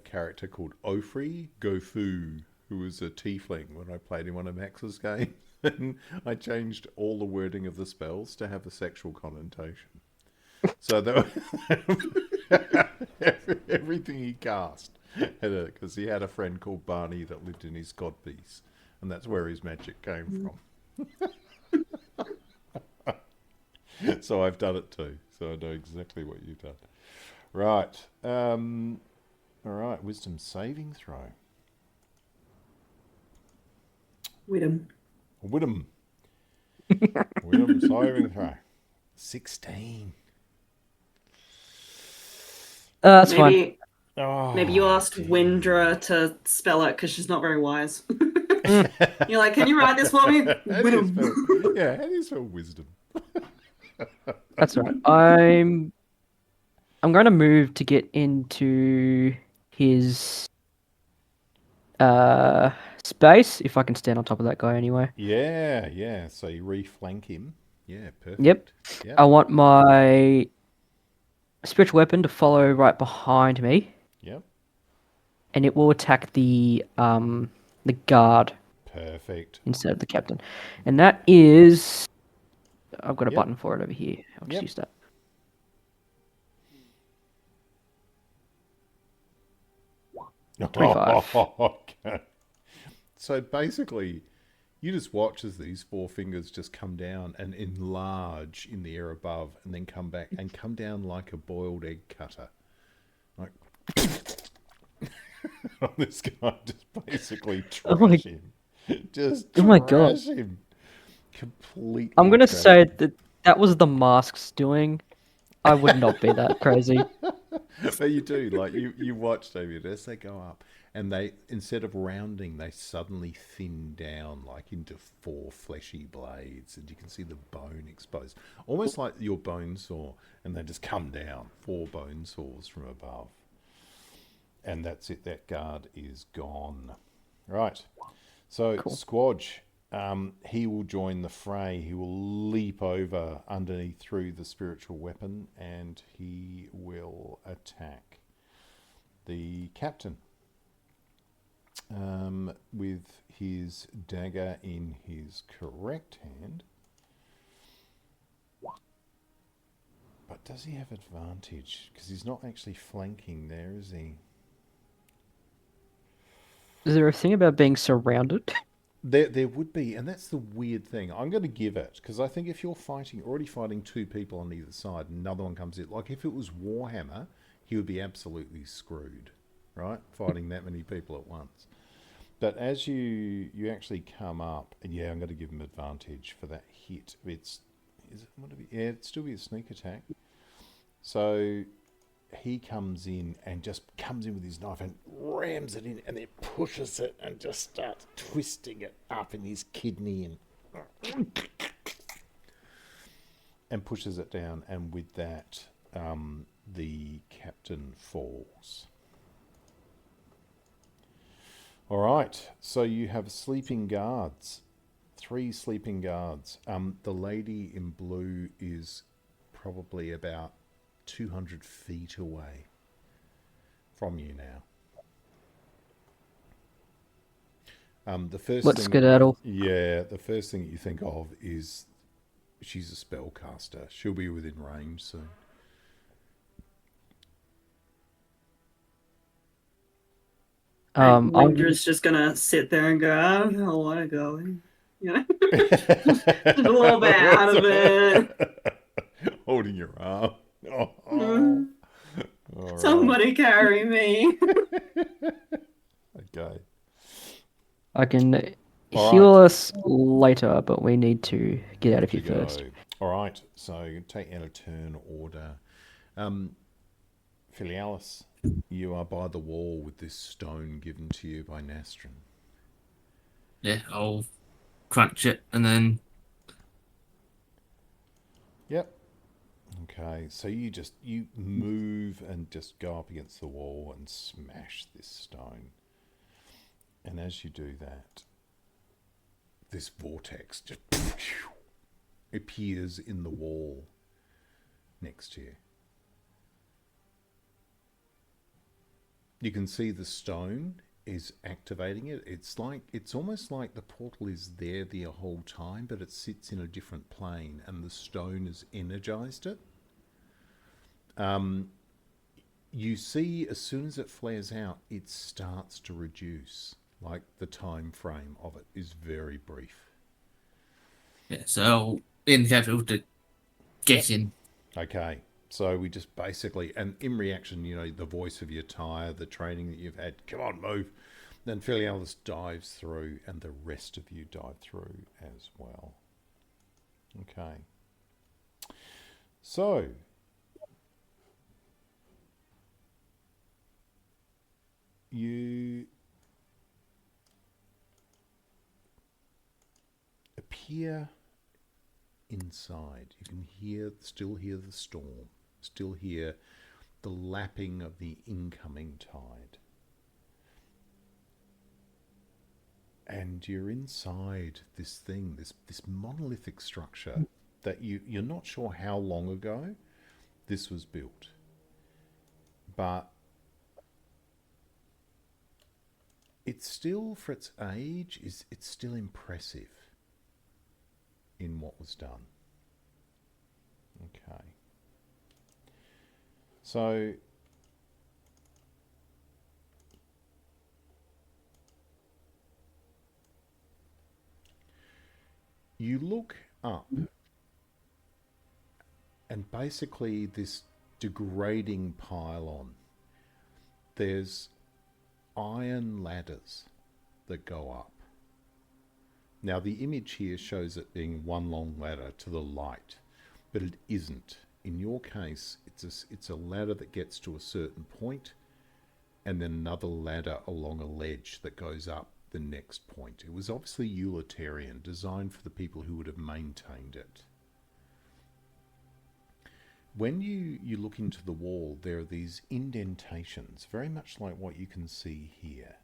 character called Ofri Gofu, who was a tiefling when I played in one of Max's games, and I changed all the wording of the spells to have a sexual connotation. So that everything he cast had because he had a friend called Barney that lived in his god piece, and that's where his magic came from. So I've done it too. So I know exactly what you've done. Right. All right. Wisdom saving throw. Widom. Widom. Widom saving throw. 16. That's fine. Maybe Oh, maybe you asked dear. Windrah to spell it because she's not very wise. You're like, can you write this for me? How do you Widom. spell? Yeah, how do you spell wisdom? That's all right. I'm going to move to get into his space if I can stand on top of that guy anyway. Yeah, yeah. So you reflank him. Yeah, perfect. Yep. Yep. I want my spiritual weapon to follow right behind me, Yep. and it will attack the guard Perfect. instead of the captain. And that is I've got a Yep. button for it over here. I'll just Yep. use that. Okay. So basically, you just watch as these four fingers just come down and enlarge in the air above, and then come back and come down like a boiled egg cutter. Like, this guy just basically Oh my- trash him. Just Oh my God. trash him. Completely. I'm gonna trash say him. that was the masks doing. I would not be that crazy. But you do, like you watch David as they go up, and they, instead of rounding, they suddenly thin down like into four fleshy blades, and you can see the bone exposed, almost like your bone saw, and they just come down, four bone saws from above, and that's it. That guard is gone. Right. So Cool. Squadge, he will join the fray. He will leap over underneath through the spiritual weapon, and he will attack the captain with his dagger in his correct hand. But does he have advantage? Because he's not actually flanking there, is he? Is there a thing about being surrounded? There would be, and that's the weird thing. I'm going to give it, because I think if you're already fighting two people on either side, and another one comes in, like if it was Warhammer, he would be absolutely screwed, right? Fighting that many people at once. But as you actually come up, and yeah, I'm going to give him advantage for that hit. It'd still be a sneak attack. So he comes in and just comes in with his knife and rams it in and then pushes it and just starts twisting it up in his kidney and pushes it down. And with that, the captain falls. All right, so you have sleeping guards. 3 sleeping guards. The lady in blue is probably about 200 feet away from you now. The first Let's thing, skedaddle. the first thing you think of is she's a spellcaster. She'll be within range soon. Windrah's just gonna sit there and go, I don't want to go. You know, just a little bit out of it. Holding your arm. Mm. All right. Somebody carry me. Okay. I can All heal right. us later, but we need to get out of here To go. first. All right. So take out a turn order. Filialis, you are by the wall with this stone given to you by Nastrin. Yeah, I'll crunch it and then. Yep. Okay. So you move and just go up against the wall and smash this stone. And as you do that, this vortex just appears in the wall next to you. You can see the stone is activating it. It's almost like the portal is there the whole time, but it sits in a different plane, and the stone has energized it. You see, as soon as it flares out, it starts to reduce. Like the time frame of it is very brief. Yeah, so I'll indicate people to get in. Okay. So we just basically, and in reaction, the voice of your tire, the training that you've had, come on, move. Then Filialis dives through, and the rest of you dive through as well. Okay. So, you appear inside. You can still hear the storm, still hear the lapping of the incoming tide. And you're inside this thing, this monolithic structure that you're not sure how long ago this was built. But it's still, for its age, it's still impressive in what was done. Okay. So you look up, and basically this degrading pylon, there's iron ladders that go up. Now the image here shows it being one long ladder to the light, but it isn't. In your case, it's a ladder that gets to a certain point, and then another ladder along a ledge that goes up the next point. It was obviously utilitarian, designed for the people who would have maintained it. When you look into the wall, there are these indentations, very much like what you can see here.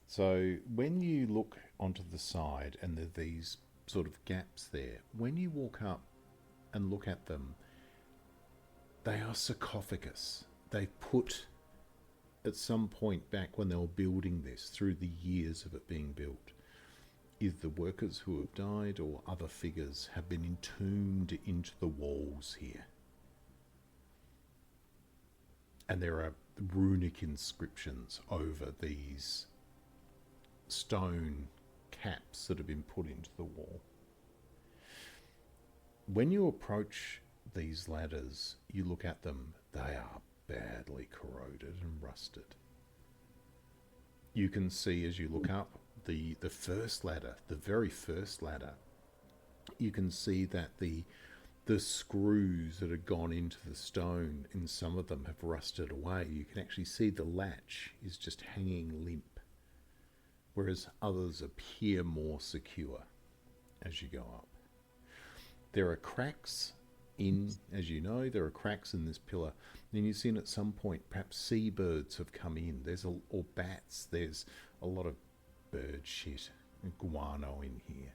So when you look onto the side, and there are these sort of gaps there, when you walk up and look at them, they are sarcophagus. They put, at some point back when they were building this, through the years of it being built, either the workers who have died or other figures have been entombed into the walls here. And there are runic inscriptions over these stone caps that have been put into the wall. When you approach these ladders, you look at them, they are badly corroded and rusted. You can see as you look up the first ladder, the very first ladder, you can see that the screws that had gone into the stone, in some of them have rusted away. You can actually see the latch is just hanging limp, whereas others appear more secure as you go up. There are cracks in, as you know, there are cracks in this pillar. Then you've seen at some point perhaps seabirds have come in. Or bats. There's a lot of bird shit and guano in here.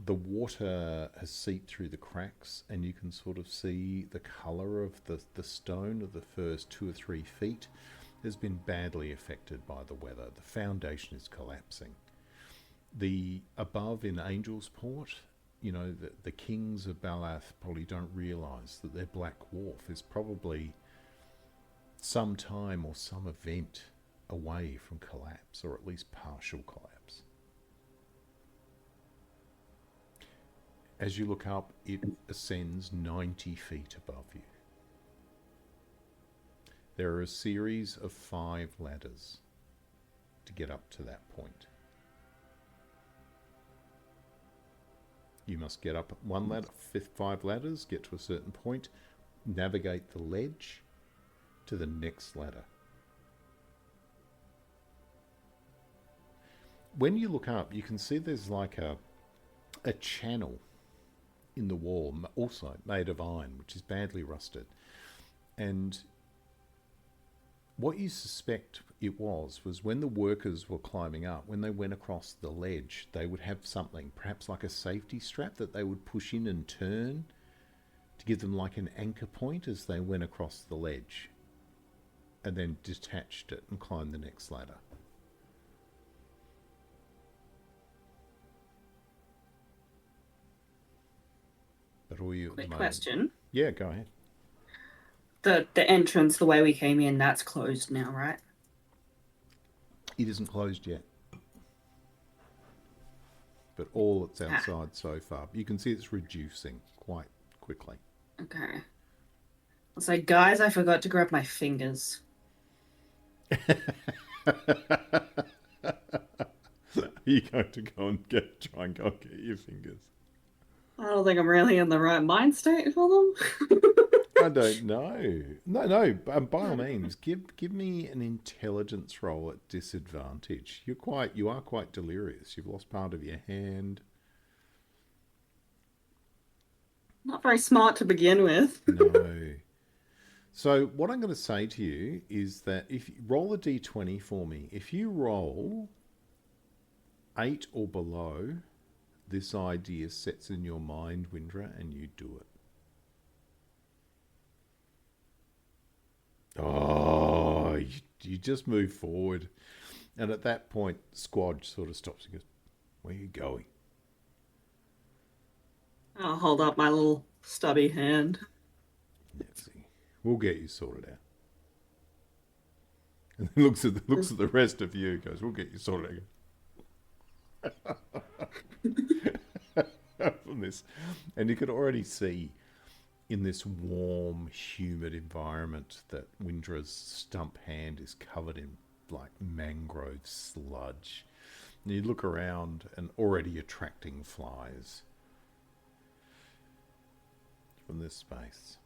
The water has seeped through the cracks, and you can sort of see the colour of the stone of the first 2 or 3 feet has been badly affected by the weather. The foundation is collapsing. The above in Angel's Port, you know, the kings of Balath probably don't realise that their Black Wharf is probably some time or some event away from collapse, or at least partial collapse. As you look up, it ascends 90 feet above you. There are a series of 5 ladders to get up to that point. You must get up one ladder, 5 ladders, get to a certain point, navigate the ledge to the next ladder. When you look up, you can see there's like a channel in the wall, also made of iron, which is badly rusted. And what you suspect it was when the workers were climbing up, when they went across the ledge, they would have something, perhaps like a safety strap that they would push in and turn to give them like an anchor point as they went across the ledge, and then detached it and climbed the next ladder. But all you at the Quick moment. question. Yeah, go ahead. The entrance, the way we came in, that's closed now, right? It isn't closed yet. But all that's outside so far, you can see it's reducing quite quickly. Okay. I'll say, guys, I forgot to grab my fingers. Are you going to go and try and go and get your fingers? I don't think I'm really in the right mind state for them. I don't know. No. By all means, give me an intelligence roll at disadvantage. You are quite delirious. You've lost part of your hand. Not very smart to begin with. No. So what I'm going to say to you is that if you roll a d20 for me, if you roll 8 or below, this idea sets in your mind, Windrah, and you do it. Oh, you just move forward. And at that point, Squadge sort of stops and goes, "Where are you going?" I'll hold up my little stubby hand. Let's see. We'll get you sorted out. And then looks at the rest of you, goes, "We'll get you sorted out." From this. And you could already see in this warm, humid environment that Windrah's stump hand is covered in like mangrove sludge. And you look around and already attracting flies from this space.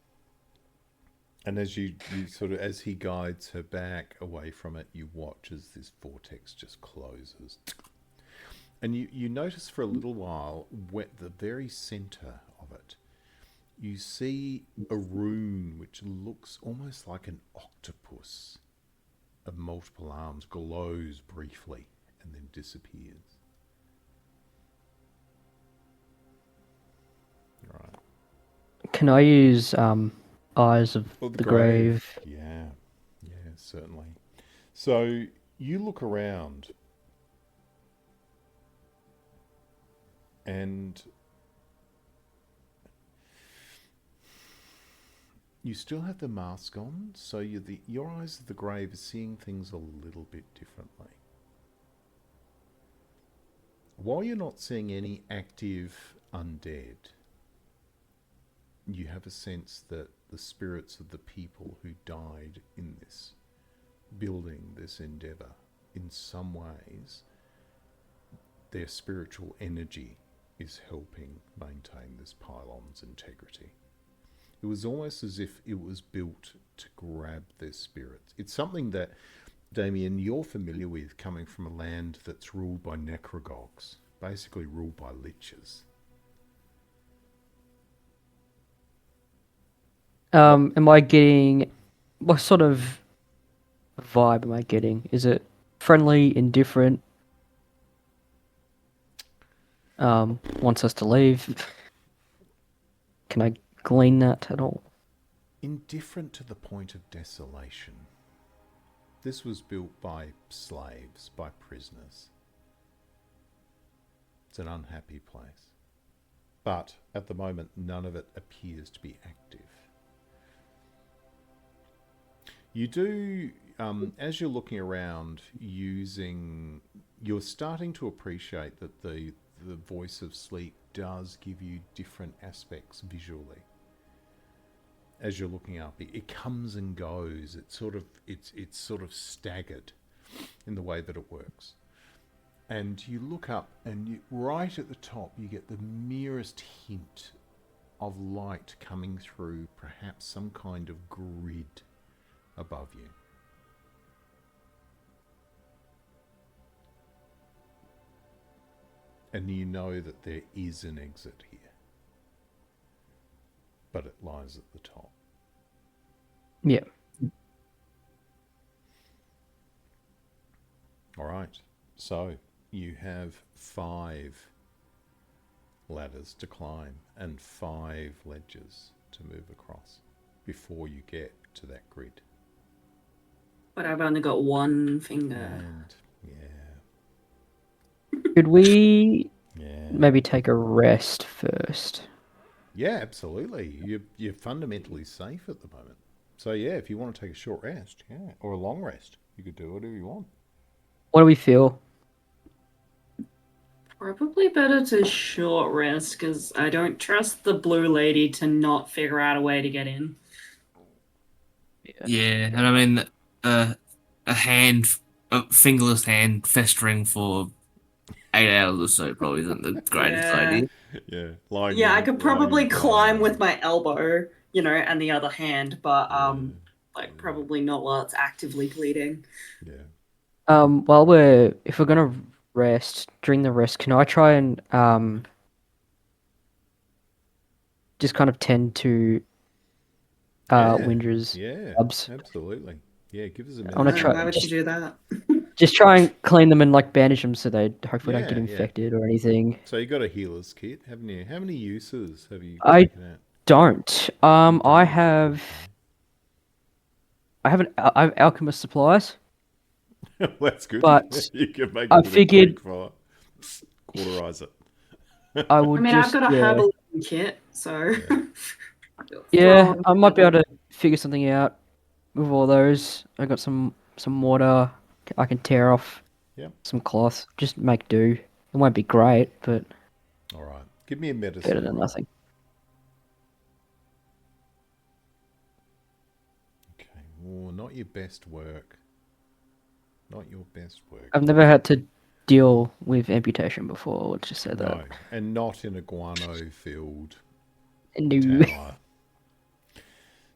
And as you sort of, as he guides her back away from it, you watch as this vortex just closes. And you notice for a little while, at the very center of it, you see a rune which looks almost like an octopus of multiple arms, glows briefly and then disappears. Right. Can I use Eyes of Oh, the Grave? Yeah, certainly. So you look around and you still have the mask on, so your eyes of the grave are seeing things a little bit differently. While you're not seeing any active undead, you have a sense that the spirits of the people who died in this building, this endeavour, in some ways, their spiritual energy is helping maintain this pylon's integrity. It was almost as if it was built to grab their spirits. It's something that, Damian, you're familiar with, coming from a land that's ruled by necrogogs, basically ruled by liches. Am I getting... What sort of vibe am I getting? Is it friendly, indifferent? Wants us to leave? Can I glean that at all? Indifferent to the point of desolation. This was built by slaves, by prisoners. It's an unhappy place. But at the moment, none of it appears to be active. You do, as you're looking around, you're starting to appreciate that the voice of sleep does give you different aspects visually. As you're looking up, it comes and goes. It's sort of staggered in the way that it works. And you look up, and right at the top, you get the merest hint of light coming through, perhaps some kind of grid above you. And you know that there is an exit here, but it lies at the top. Yeah. All right. So you have 5 ladders to climb and 5 ledges to move across before you get to that grid. But I've only got one finger. And Could we yeah, maybe take a rest first? yeah, absolutely. You're fundamentally safe at the moment. So yeah, if you want to take a short rest, yeah, or a long rest, you could do whatever you want. What do we feel? Probably better to short rest because I don't trust the blue lady to not figure out a way to get in. Yeah, and I mean, a fingerless hand festering for 8 hours or so probably isn't the greatest Yeah. idea. Yeah, lying. Yeah, I in- could lying probably in climb with plain. my elbow, and the other hand, but Yeah. probably not while it's actively bleeding. Yeah. If we're gonna rest, during the rest, can I try and just kind of tend to Yeah. Windrah's Yeah. clubs? Absolutely. Yeah. Give us a I want to medicine. try Why would you do that? just try and clean them and like bandage them so they hopefully don't get Yeah. Yeah. infected or anything. So you got a healer's kit, haven't you? How many uses have you I taken out? don't. You I don't? have I have alchemist supplies, Okay. That's good. but You can make I a bit figured of Greek fire. Cauterize it. I I would mean, I've just got a herbal kit, so yeah, throw I might be able to figure something out with all those. I got some water. I can tear off Yep. some cloth. Just make do. It won't be great, but All right. Give me a better medicine than roll. nothing. Okay. Oh, not your best work. Not your best work. I've never had to deal with amputation before. Let's just say that. No, and not in a guano-filled No. tower.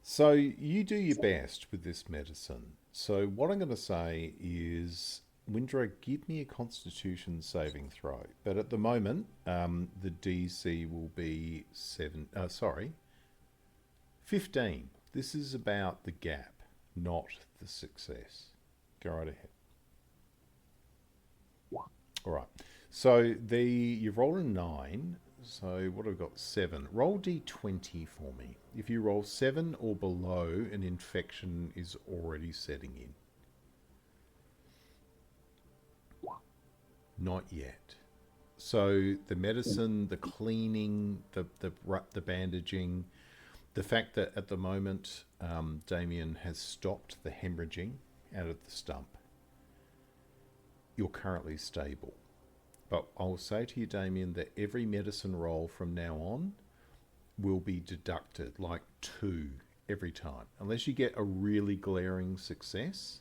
So you do your best with this medicine. So what I'm going to say is, Windrah, give me a Constitution saving throw. But at the moment, the DC will be 15. This is about the gap, not the success. Go right ahead. All right. So you've rolled a 9. So what have I got? 7. Roll d20 for me. If you roll 7 or below, an infection is already setting in. Not yet. So the medicine, the cleaning, the bandaging, the fact that at the moment Damian has stopped the hemorrhaging out of the stump, you're currently stable. But I'll say to you, Damian, that every medicine roll from now on will be deducted, like 2 every time. Unless you get a really glaring success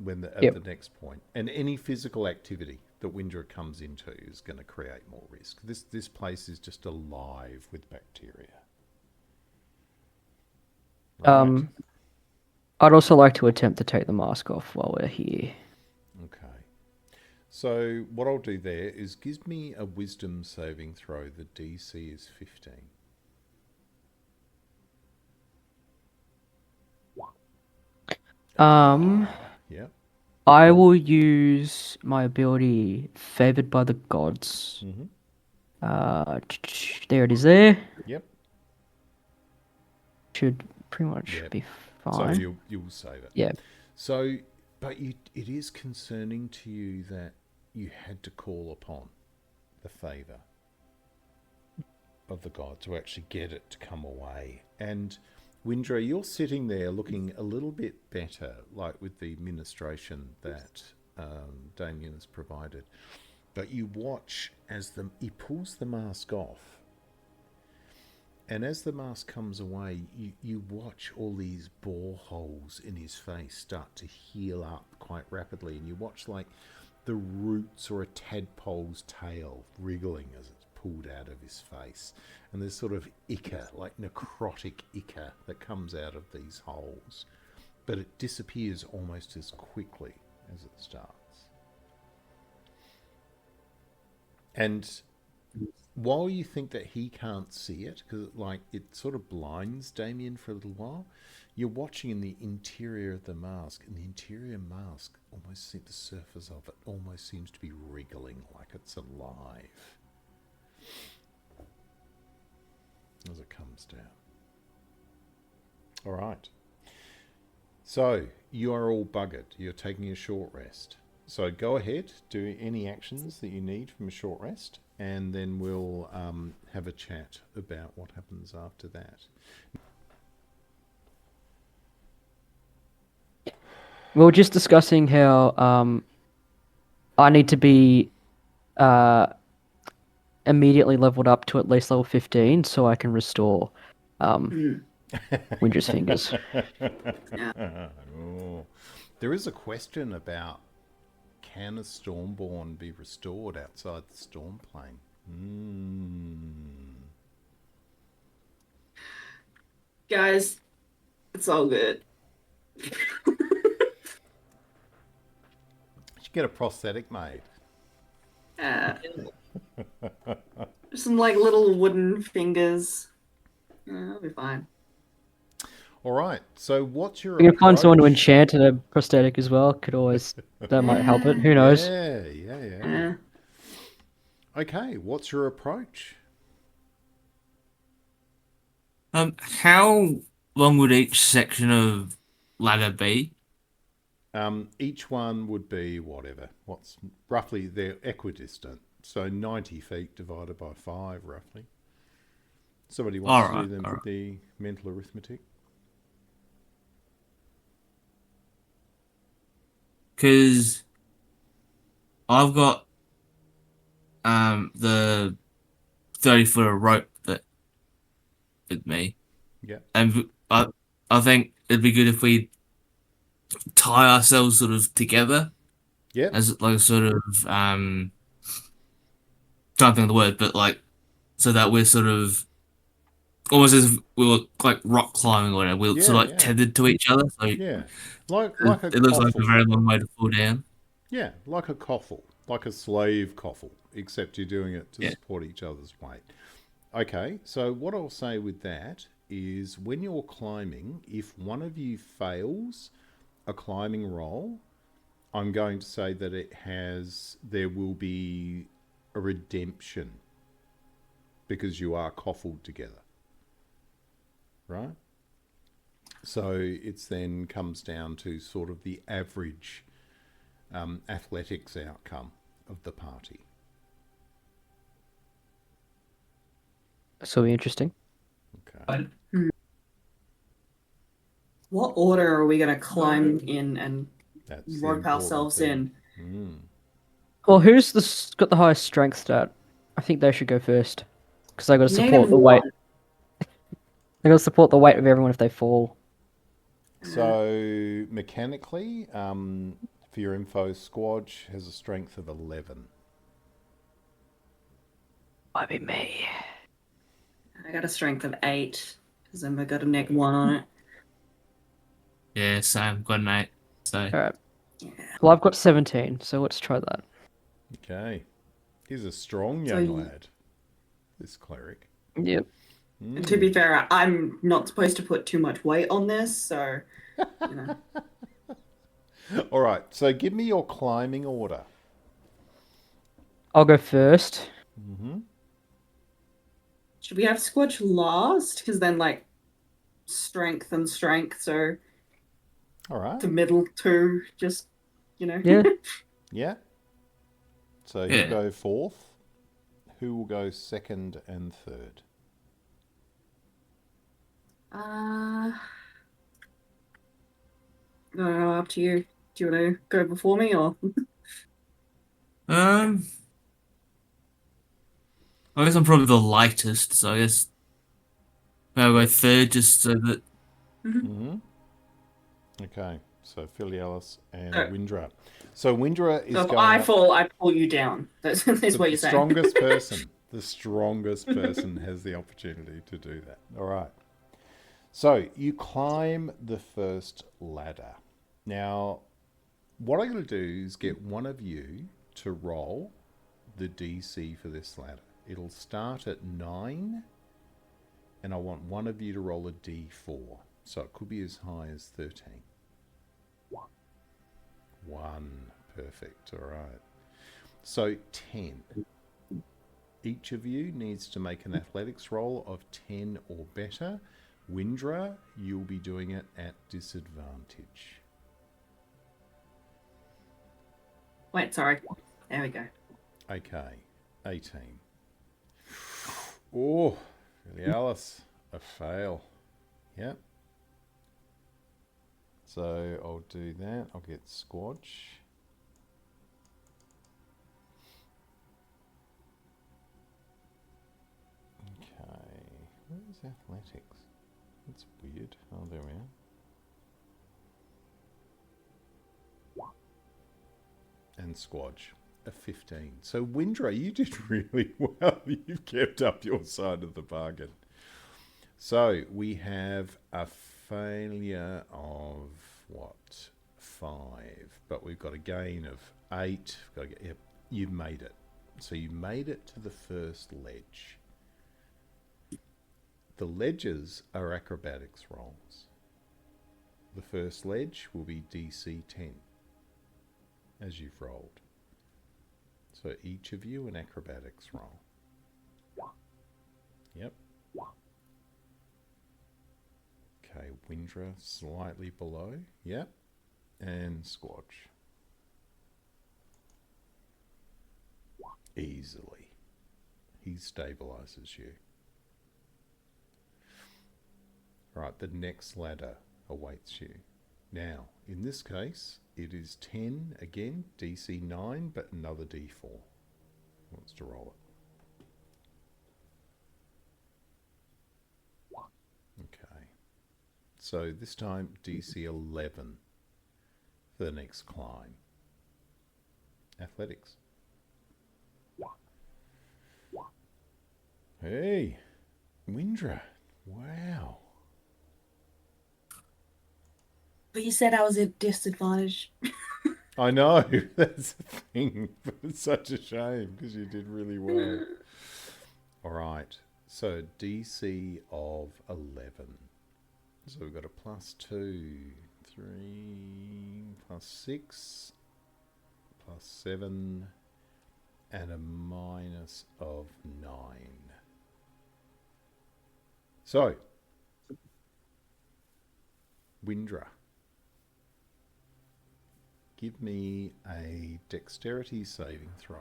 at the next point. And any physical activity that Windrah comes into is going to create more risk. This place is just alive with bacteria. Right. I'd also like to attempt to take the mask off while we're here. Okay. So what I'll do there is give me a wisdom saving throw. The DC is 15. Yeah. I will use my ability Favored by the Gods. There it is there. Yep. Should pretty much be fine. So you'll save it. Yeah. So, but it is concerning to you that you had to call upon the favour of the god to actually get it to come away. And Windrah, you're sitting there looking a little bit better, like with the ministration that Damian has provided. But you watch as he pulls the mask off. And as the mask comes away, you watch all these boreholes in his face start to heal up quite rapidly. And you watch like the roots or a tadpole's tail wriggling as it's pulled out of his face. And there's sort of ichor, like necrotic ichor, that comes out of these holes. But it disappears almost as quickly as it starts. And while you think that he can't see it, because it sort of blinds Damian for a little while, you're watching in the interior of the mask, and the interior mask, almost the surface of it almost seems to be wriggling like it's alive as it comes down. All right. So you are all buggered. You're taking a short rest. So go ahead, do any actions that you need from a short rest, and then we'll have a chat about what happens after that. We were just discussing how I need to be immediately leveled up to at least level 15 so I can restore Windrah's fingers. Oh. There is a question about, can a Stormborn be restored outside the storm plane? Guys, it's all good. You should get a prosthetic made. Some like little wooden fingers. Yeah, I'll be fine. All right. So what's your We can find someone to approach? enchant a prosthetic as well. That might help it. Who knows? Yeah. Okay, what's your approach? How long would each section of ladder be? Each one would be whatever. What's roughly, they're equidistant. So 90 feet divided by 5, roughly. Somebody wants to do them with the mental arithmetic? Because I've got the 30-foot of rope that with me. Yeah. And I think it'd be good if we tie ourselves sort of together. Yeah. As like a sort of can't think of the word, but like so that we're sort of almost as if we were like rock climbing or whatever. We're sort of like tethered to each other. So yeah. Like a it looks like a coffle. very long way to fall down. Yeah, like a coffle. Like a slave coffle, except you're doing it to support each other's weight. Okay, so what I'll say with that is when you're climbing, if one of you fails a climbing roll, I'm going to say that there will be a redemption because you are coffled together. Right? So it's then comes down to sort of the average athletics outcome of the party. This will be interesting. Okay. What order are we going to climb in and That's the rope important ourselves thing. in? Well, who's got the highest strength stat? I think they should go first. Because they got to support the -1. weight. They got to support the weight of everyone if they fall. So mechanically, for your info, Squadge has a strength of 11. Might be me. I got a strength of 8 because then I got a -1 on it. Yeah, same. Got an 8. So Alright. Yeah. Well, I've got 17, so let's try that. Okay. He's a strong So young you- lad, this cleric. Yep. And to be fair, I'm not supposed to put too much weight on this, so you know. All right, so give me your climbing order. I'll go first. Should we have Squadge last? Because then, like, strength and strength, so All right. the middle two, just, you know. Yeah. Yeah. So Yeah. he'll go fourth. Who will go second and third? No, up to you. Do you want to go before me or? I guess I'm probably the lightest, so I guess I'll go third just so that. Okay, so Filialis and Oh. Windrah. So Windrah is So if going I up- fall, I pull you down. That's what the you're saying. strongest person. The strongest person has the opportunity to do that. All right. So you climb the first ladder. Now, what I'm going to do is get one of you to roll the DC for this ladder. It'll start at 9, and I want one of you to roll a D4. So it could be as high as 13. 1. Perfect. All right. So 10. Each of you needs to make an athletics roll of 10 or better. Windrah, you'll be doing it at disadvantage. Wait, sorry. There we go. Okay. 18. Oh, Filialis, a fail. Yep. So I'll do that. I'll get Squadge. Okay. Where's athletics? That's weird. Oh, there we are. And Squadge, a 15. So Windrah, you did really well. You've kept up your side of the bargain. So we have a failure of what? 5, but we've got a gain of 8. Yep, you've made it. So you made it to the first ledge. The ledges are acrobatics rolls. The first ledge will be DC 10, as you've rolled. So each of you an acrobatics roll. Yep. Okay, Windrah slightly below. Yep. And Squadge. Easily. He stabilizes you. Right, the next ladder awaits you. Now, in this case, it is 10 again, DC 9, but another D4. Who wants to roll it? Okay. So this time, DC 11 for the next climb. Athletics. Hey, Windrah. Wow. But you said I was at disadvantage. I know, that's the thing. But it's such a shame because you did really well. All right, so DC of 11. So we've got a +2, 3, +6, +7, and a minus of 9. So, Windrah. Give me a dexterity saving throw.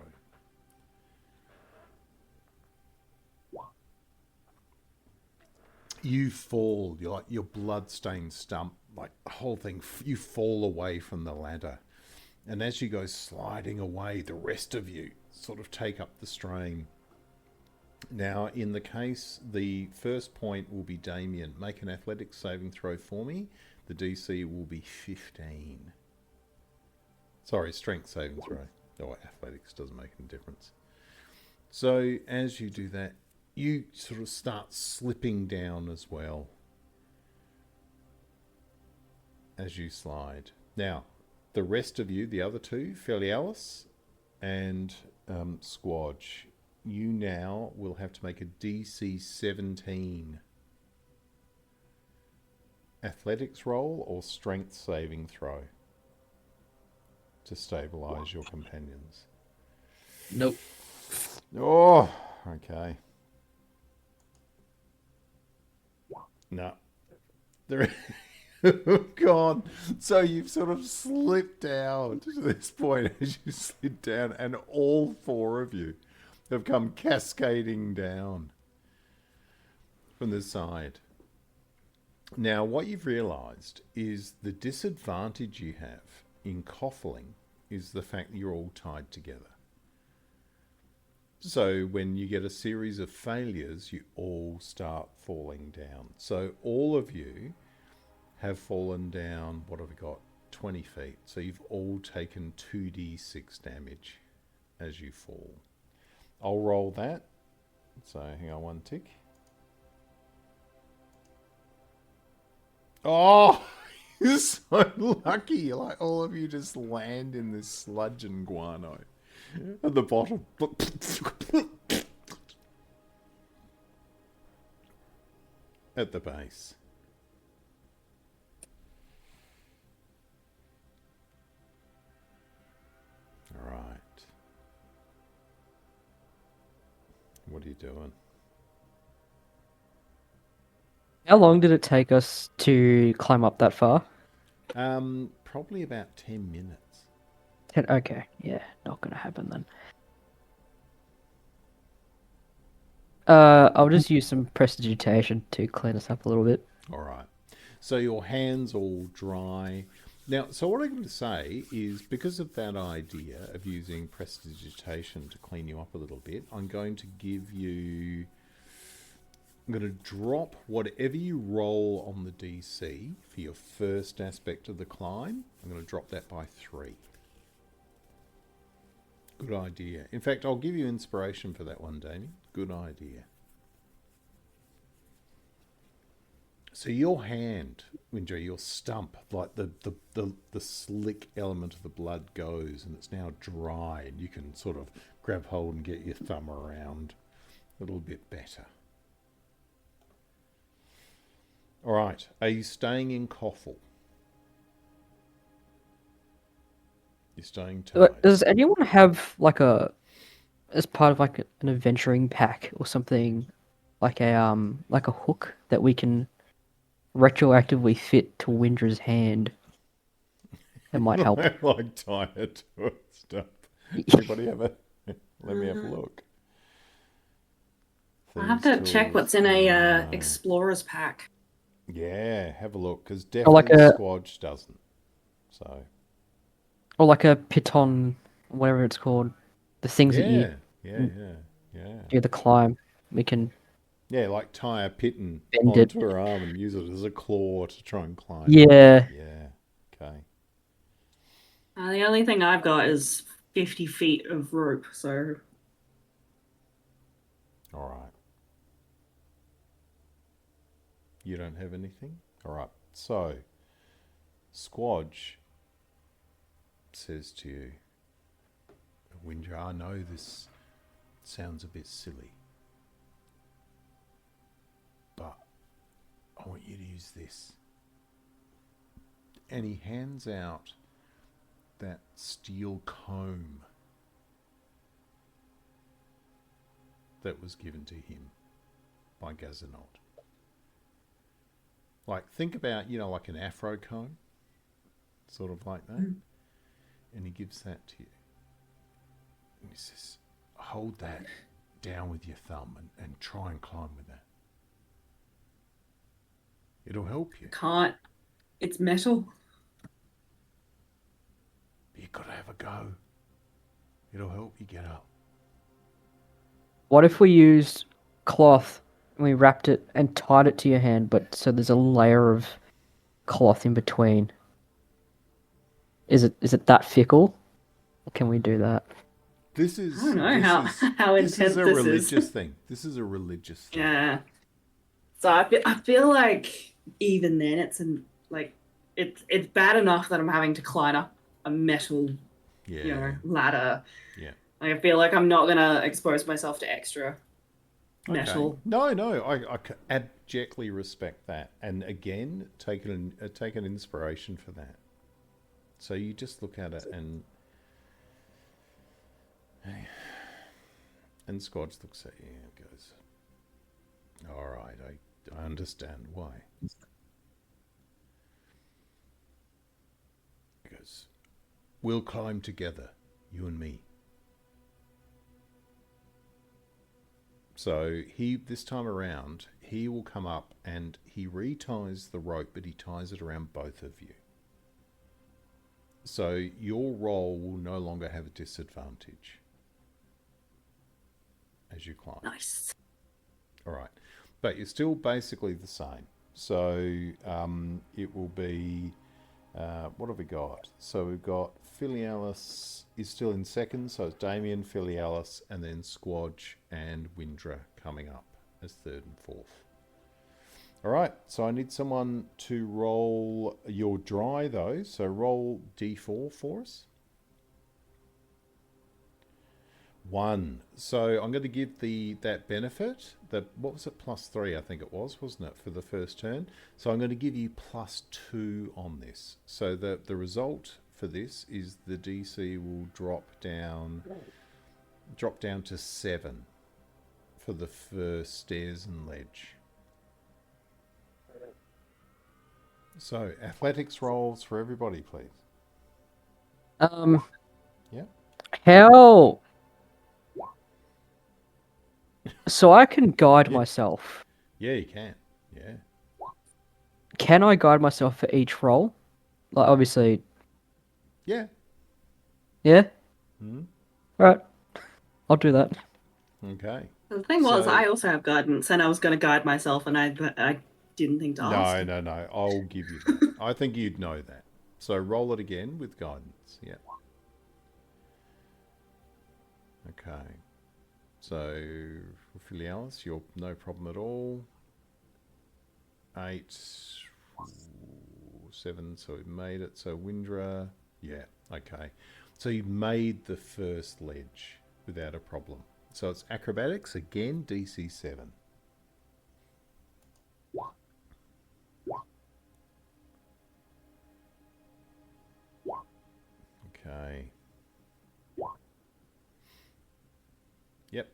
you fall. You're like your blood-stained stump, like the whole thing. You fall away from the ladder, and as you go sliding away, the rest of you sort of take up the strain. Now, in the case, the first point will be Damian. Make an athletics saving throw for me. The DC will be 15. Sorry, strength saving throw. Oh, athletics doesn't make any difference. So as you do that, you sort of start slipping down as well as you slide. Now, the rest of you, the other two, Filialis and Squadge, you now will have to make a DC 17 athletics roll or strength saving throw to stabilize your companions. Nope. Oh, okay. No. There. Oh, God. So you've sort of slipped down to this point as you slid down, and all four of you have come cascading down from the side. Now, what you've realised is the disadvantage you have in coffling is the fact that you're all tied together. So when you get a series of failures, you all start falling down. So all of you have fallen down, what have we got? 20 feet. So you've all taken 2d6 damage as you fall. I'll roll that. So hang on one tick. Oh, you're so lucky. Like all of you just land in this sludge and guano at the bottom. At the base. All right. What are you doing? How long did it take us to climb up that far? Probably about 10 minutes. Okay, yeah, not gonna happen then. I'll just use some prestidigitation to clean us up a little bit. All right. So your hands all dry. Now, so what I'm going to say is, because of that idea of using prestidigitation to clean you up a little bit, I'm going to drop whatever you roll on the DC for your first aspect of the climb. I'm going to drop that by 3. Good idea. In fact, I'll give you inspiration for that one, Damian. Good idea. So your hand, Windrah, your stump, like the slick element of the blood goes, and it's now dry, and you can sort of grab hold and get your thumb around a little bit better. All right. Are you staying in Coffle? You're staying tied. Does anyone have as part of an adventuring pack or something, like a hook that we can retroactively fit to Windrah's hand? That might help. Like tie it to it stuff. Anybody have a? Let me have a look. I'll have to check what's in a explorer's pack. Yeah, have a look, because definitely Squadge doesn't. So. Or like a piton, whatever it's called. The things that you do the climb. We can. Yeah, like tie a piton bend onto it. her arm and use it as a claw to try and climb. Yeah. Yeah. Okay. The only thing I've got is 50 feet of rope, so. All right. You don't have anything? All right. So, Squadge says to you, Windrah, I know this sounds a bit silly, but I want you to use this. And he hands out that steel comb that was given to him by Gazanot. Like, think about, like an afro comb, sort of like that. And he gives that to you. And he says, hold that down with your thumb and try and climb with that. It'll help you. Can't. It's metal. You gotta have a go. It'll help you get up. What if we used cloth and we wrapped it and tied it to your hand, but so there's a layer of cloth in between? Is it that fickle? Or can we do that? This is. I don't know this how is, how This intense is a this religious is. thing. This is a religious thing. Yeah. So I feel like even then like it's bad enough that I'm having to climb up a metal Yeah. ladder. Yeah. Like, I feel like I'm not gonna expose myself to extra metal. Okay. No. I abjectly respect that, and again, take an inspiration for that. So you just look at it and Squadge looks at you and goes, "All right, I understand why." He goes, "We'll climb together, you and me." So this time around, he will come up and he reties the rope, but he ties it around both of you. So your roll will no longer have a disadvantage as you climb. Nice. All right, but you're still basically the same. So it will be, what have we got? So we've got Filialis is still in second, so it's Damian, Filialis, and then Squadge and Windrah coming up as third and fourth. All right, so I need someone to roll your dry though. So roll d4 for us. 1. So I'm going to give that benefit. What was it? +3, I think it was, wasn't it, for the first turn? So I'm going to give you +2 on this. So the result for this is the DC will drop down to 7 for the first stairs and ledge. So athletics rolls for everybody, please. Yeah. How? So I can guide myself. Yeah, you can. Yeah. Can I guide myself for each roll? Like, obviously, Yeah. yeah? Hmm. Right. I'll do that. Okay. The thing was, So- I also have guidance, and I was going to guide myself, and I didn't think to ask. No. I'll give you that. I think you'd know that. So roll it again with guidance. Yeah. Okay. So for Filialis, you're no problem at all. 8, 7. So we made it. So Windrah, yeah. Okay. So you made the first ledge without a problem. So it's acrobatics again, DC 7. Okay. Yep.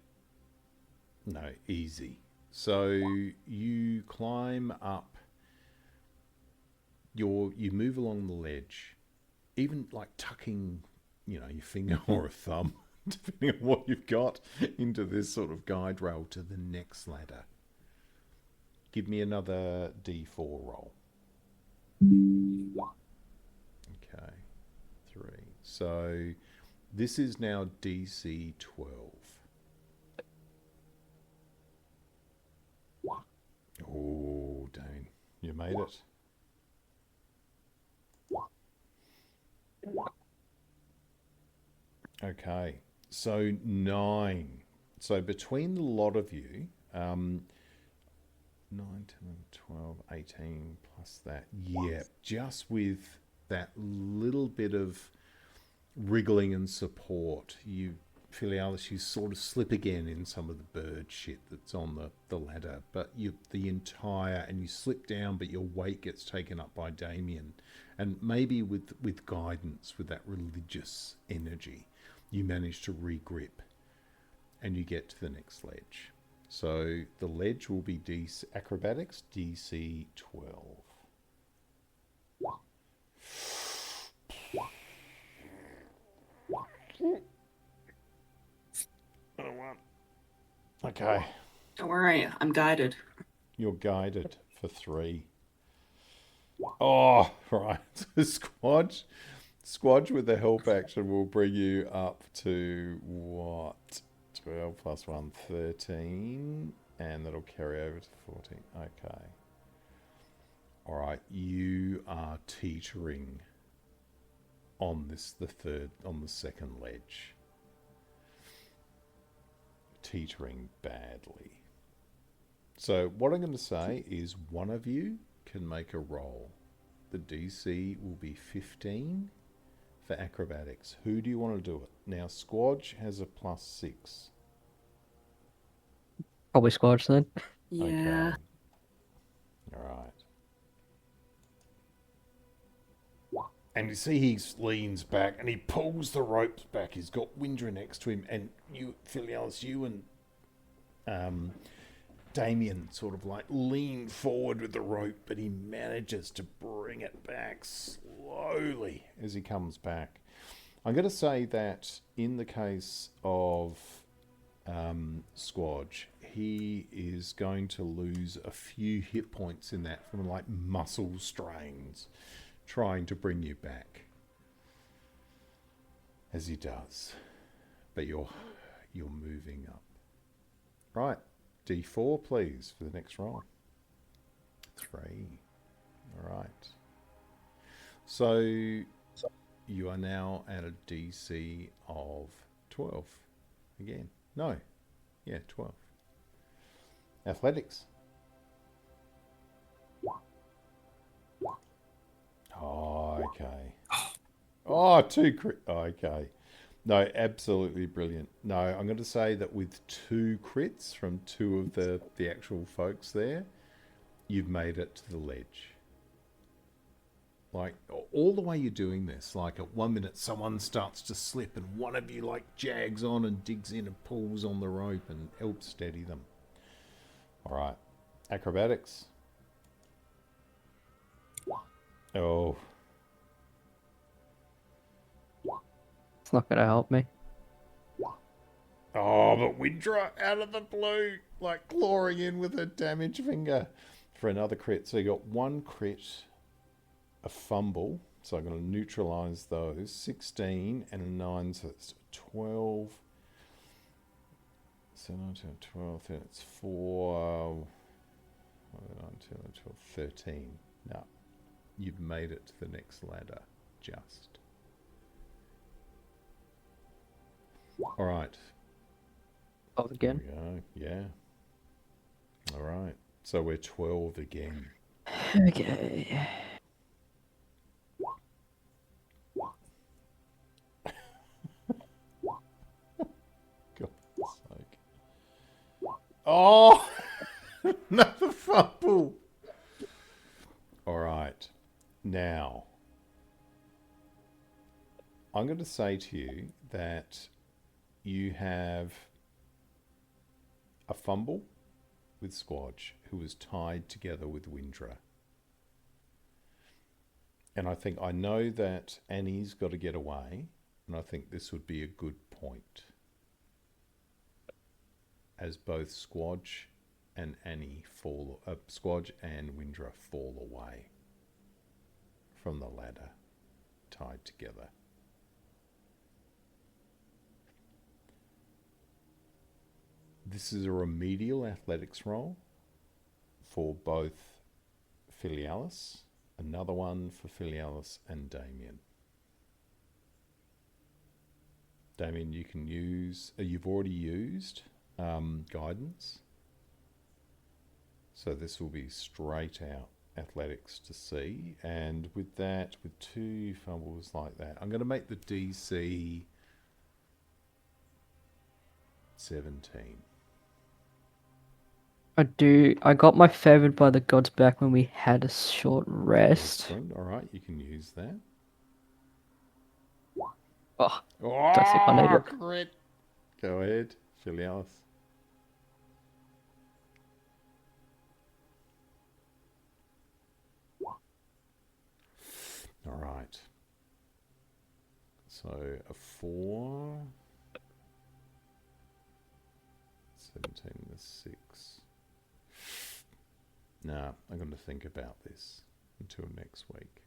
No, easy. So you climb up. You move along the ledge, even like tucking, your finger or a thumb, depending on what you've got, into this sort of guide rail to the next ladder. Give me another D4 roll. Okay, 3. So this is now DC 12. Oh, Dane, you made it. Okay, so 9. So between the lot of you, 9, 10, 12, 18 plus that. Yeah, just with that little bit of wriggling and support, Filialis, you sort of slip again in some of the bird shit that's on the ladder, but and you slip down, but your weight gets taken up by Damian. And maybe with guidance, with that religious energy, you manage to regrip and you get to the next ledge. So the ledge will be acrobatics, DC 12. Okay. Don't worry, I'm guided. You're guided for 3. Oh, right. Squadge. Squadge with the help action will bring you up to what? 12 plus 1, 13. And that'll carry over to 14. Okay. All right. You are teetering on the second ledge. Teetering badly. So what I'm going to say is one of you can make a roll. The DC will be 15 for acrobatics. Who do you want to do it? Now, Squadge has a +6. Probably Squadge then. Yeah. Okay. All right. And you see he leans back and he pulls the ropes back. He's got Windrah next to him, and you, Filialis, you and Damian sort of like lean forward with the rope, but he manages to bring it back slowly as he comes back. I'm going to say that in the case of Squadge, he is going to lose a few hit points in that from like muscle strains, trying to bring you back as he does. But you're moving up. Right. D4, please, for the next roll. 3. All right. So you are now at a DC of 12. Again. No. Yeah, 12. Athletics. Oh, okay. Oh, 2 crit. Oh, okay. No, absolutely brilliant. No, I'm going to say that with 2 crits from 2 of the actual folks there, you've made it to the ledge. Like, all the way you're doing this, like at 1 minute someone starts to slip and one of you like jags on and digs in and pulls on the rope and helps steady them. All right. Acrobatics. Oh. It's not gonna help me. Oh, but Windrah out of the blue, like clawing in with a damage finger for another crit. So you got 1 crit, a fumble. So I'm going to neutralise those. 16 and a 9, so it's 12. So 19, 12, then it's 4, 19, 12, 13. No, you've made it to the next ladder, just. All right. Oh, again. There we go. Yeah. All right. So we're 12 again. Okay. God's sake. Oh! Another fumble. All right. Now, I'm going to say to you that you have a fumble with Squadge, who was tied together with Windrah. And I know that Annie's got to get away, and I think this would be a good point, as both Squadge and Squadge and Windrah fall away from the ladder, tied together. This is a remedial athletics roll for both Filialis, another one for Filialis and Damian. Damian, you can use, you've already used guidance. So this will be straight out athletics to C. And with that, with 2 fumbles like that, I'm going to make the DC 17. I got my favored by the gods back when we had a short rest. Excellent. All right, you can use that. Oh, Oh, don't think I need it. crit. Go ahead, Filialis. All right. So a 4, 17 and a 6. Nah, I'm going to think about this. until next week.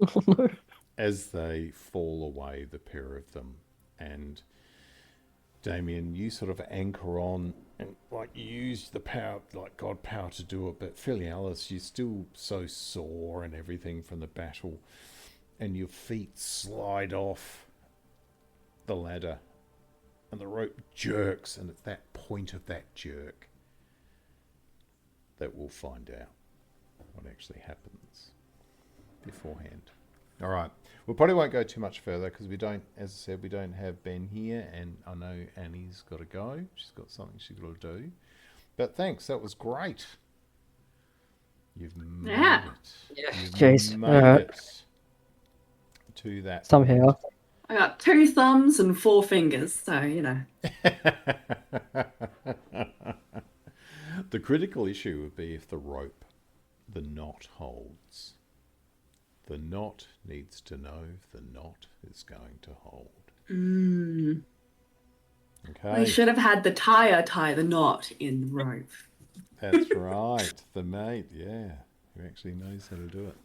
Oh, no. As they fall away, the pair of them, and Damian, you sort of anchor on and like you use the power, like God power to do it, but Filialis, you're still so sore and everything from the battle, and your feet slide off the ladder and the rope jerks, and it's that point of that jerk that we'll find out what actually happens beforehand. All right. We probably won't go too much further because we don't, as I said, we don't have Ben here, and I know Annie's got to go. She's got something she's got to do. But thanks, that was great. You've made Yeah. it. Yes, You've jeez. made it to that Somehow. point. I got 2 thumbs and 4 fingers, so you know. The critical issue would be if the rope, the knot holds. The knot needs to know if the knot is going to hold. Okay. We should have had the tire tie the knot in the rope. That's right. The mate, yeah, who actually knows how to do it.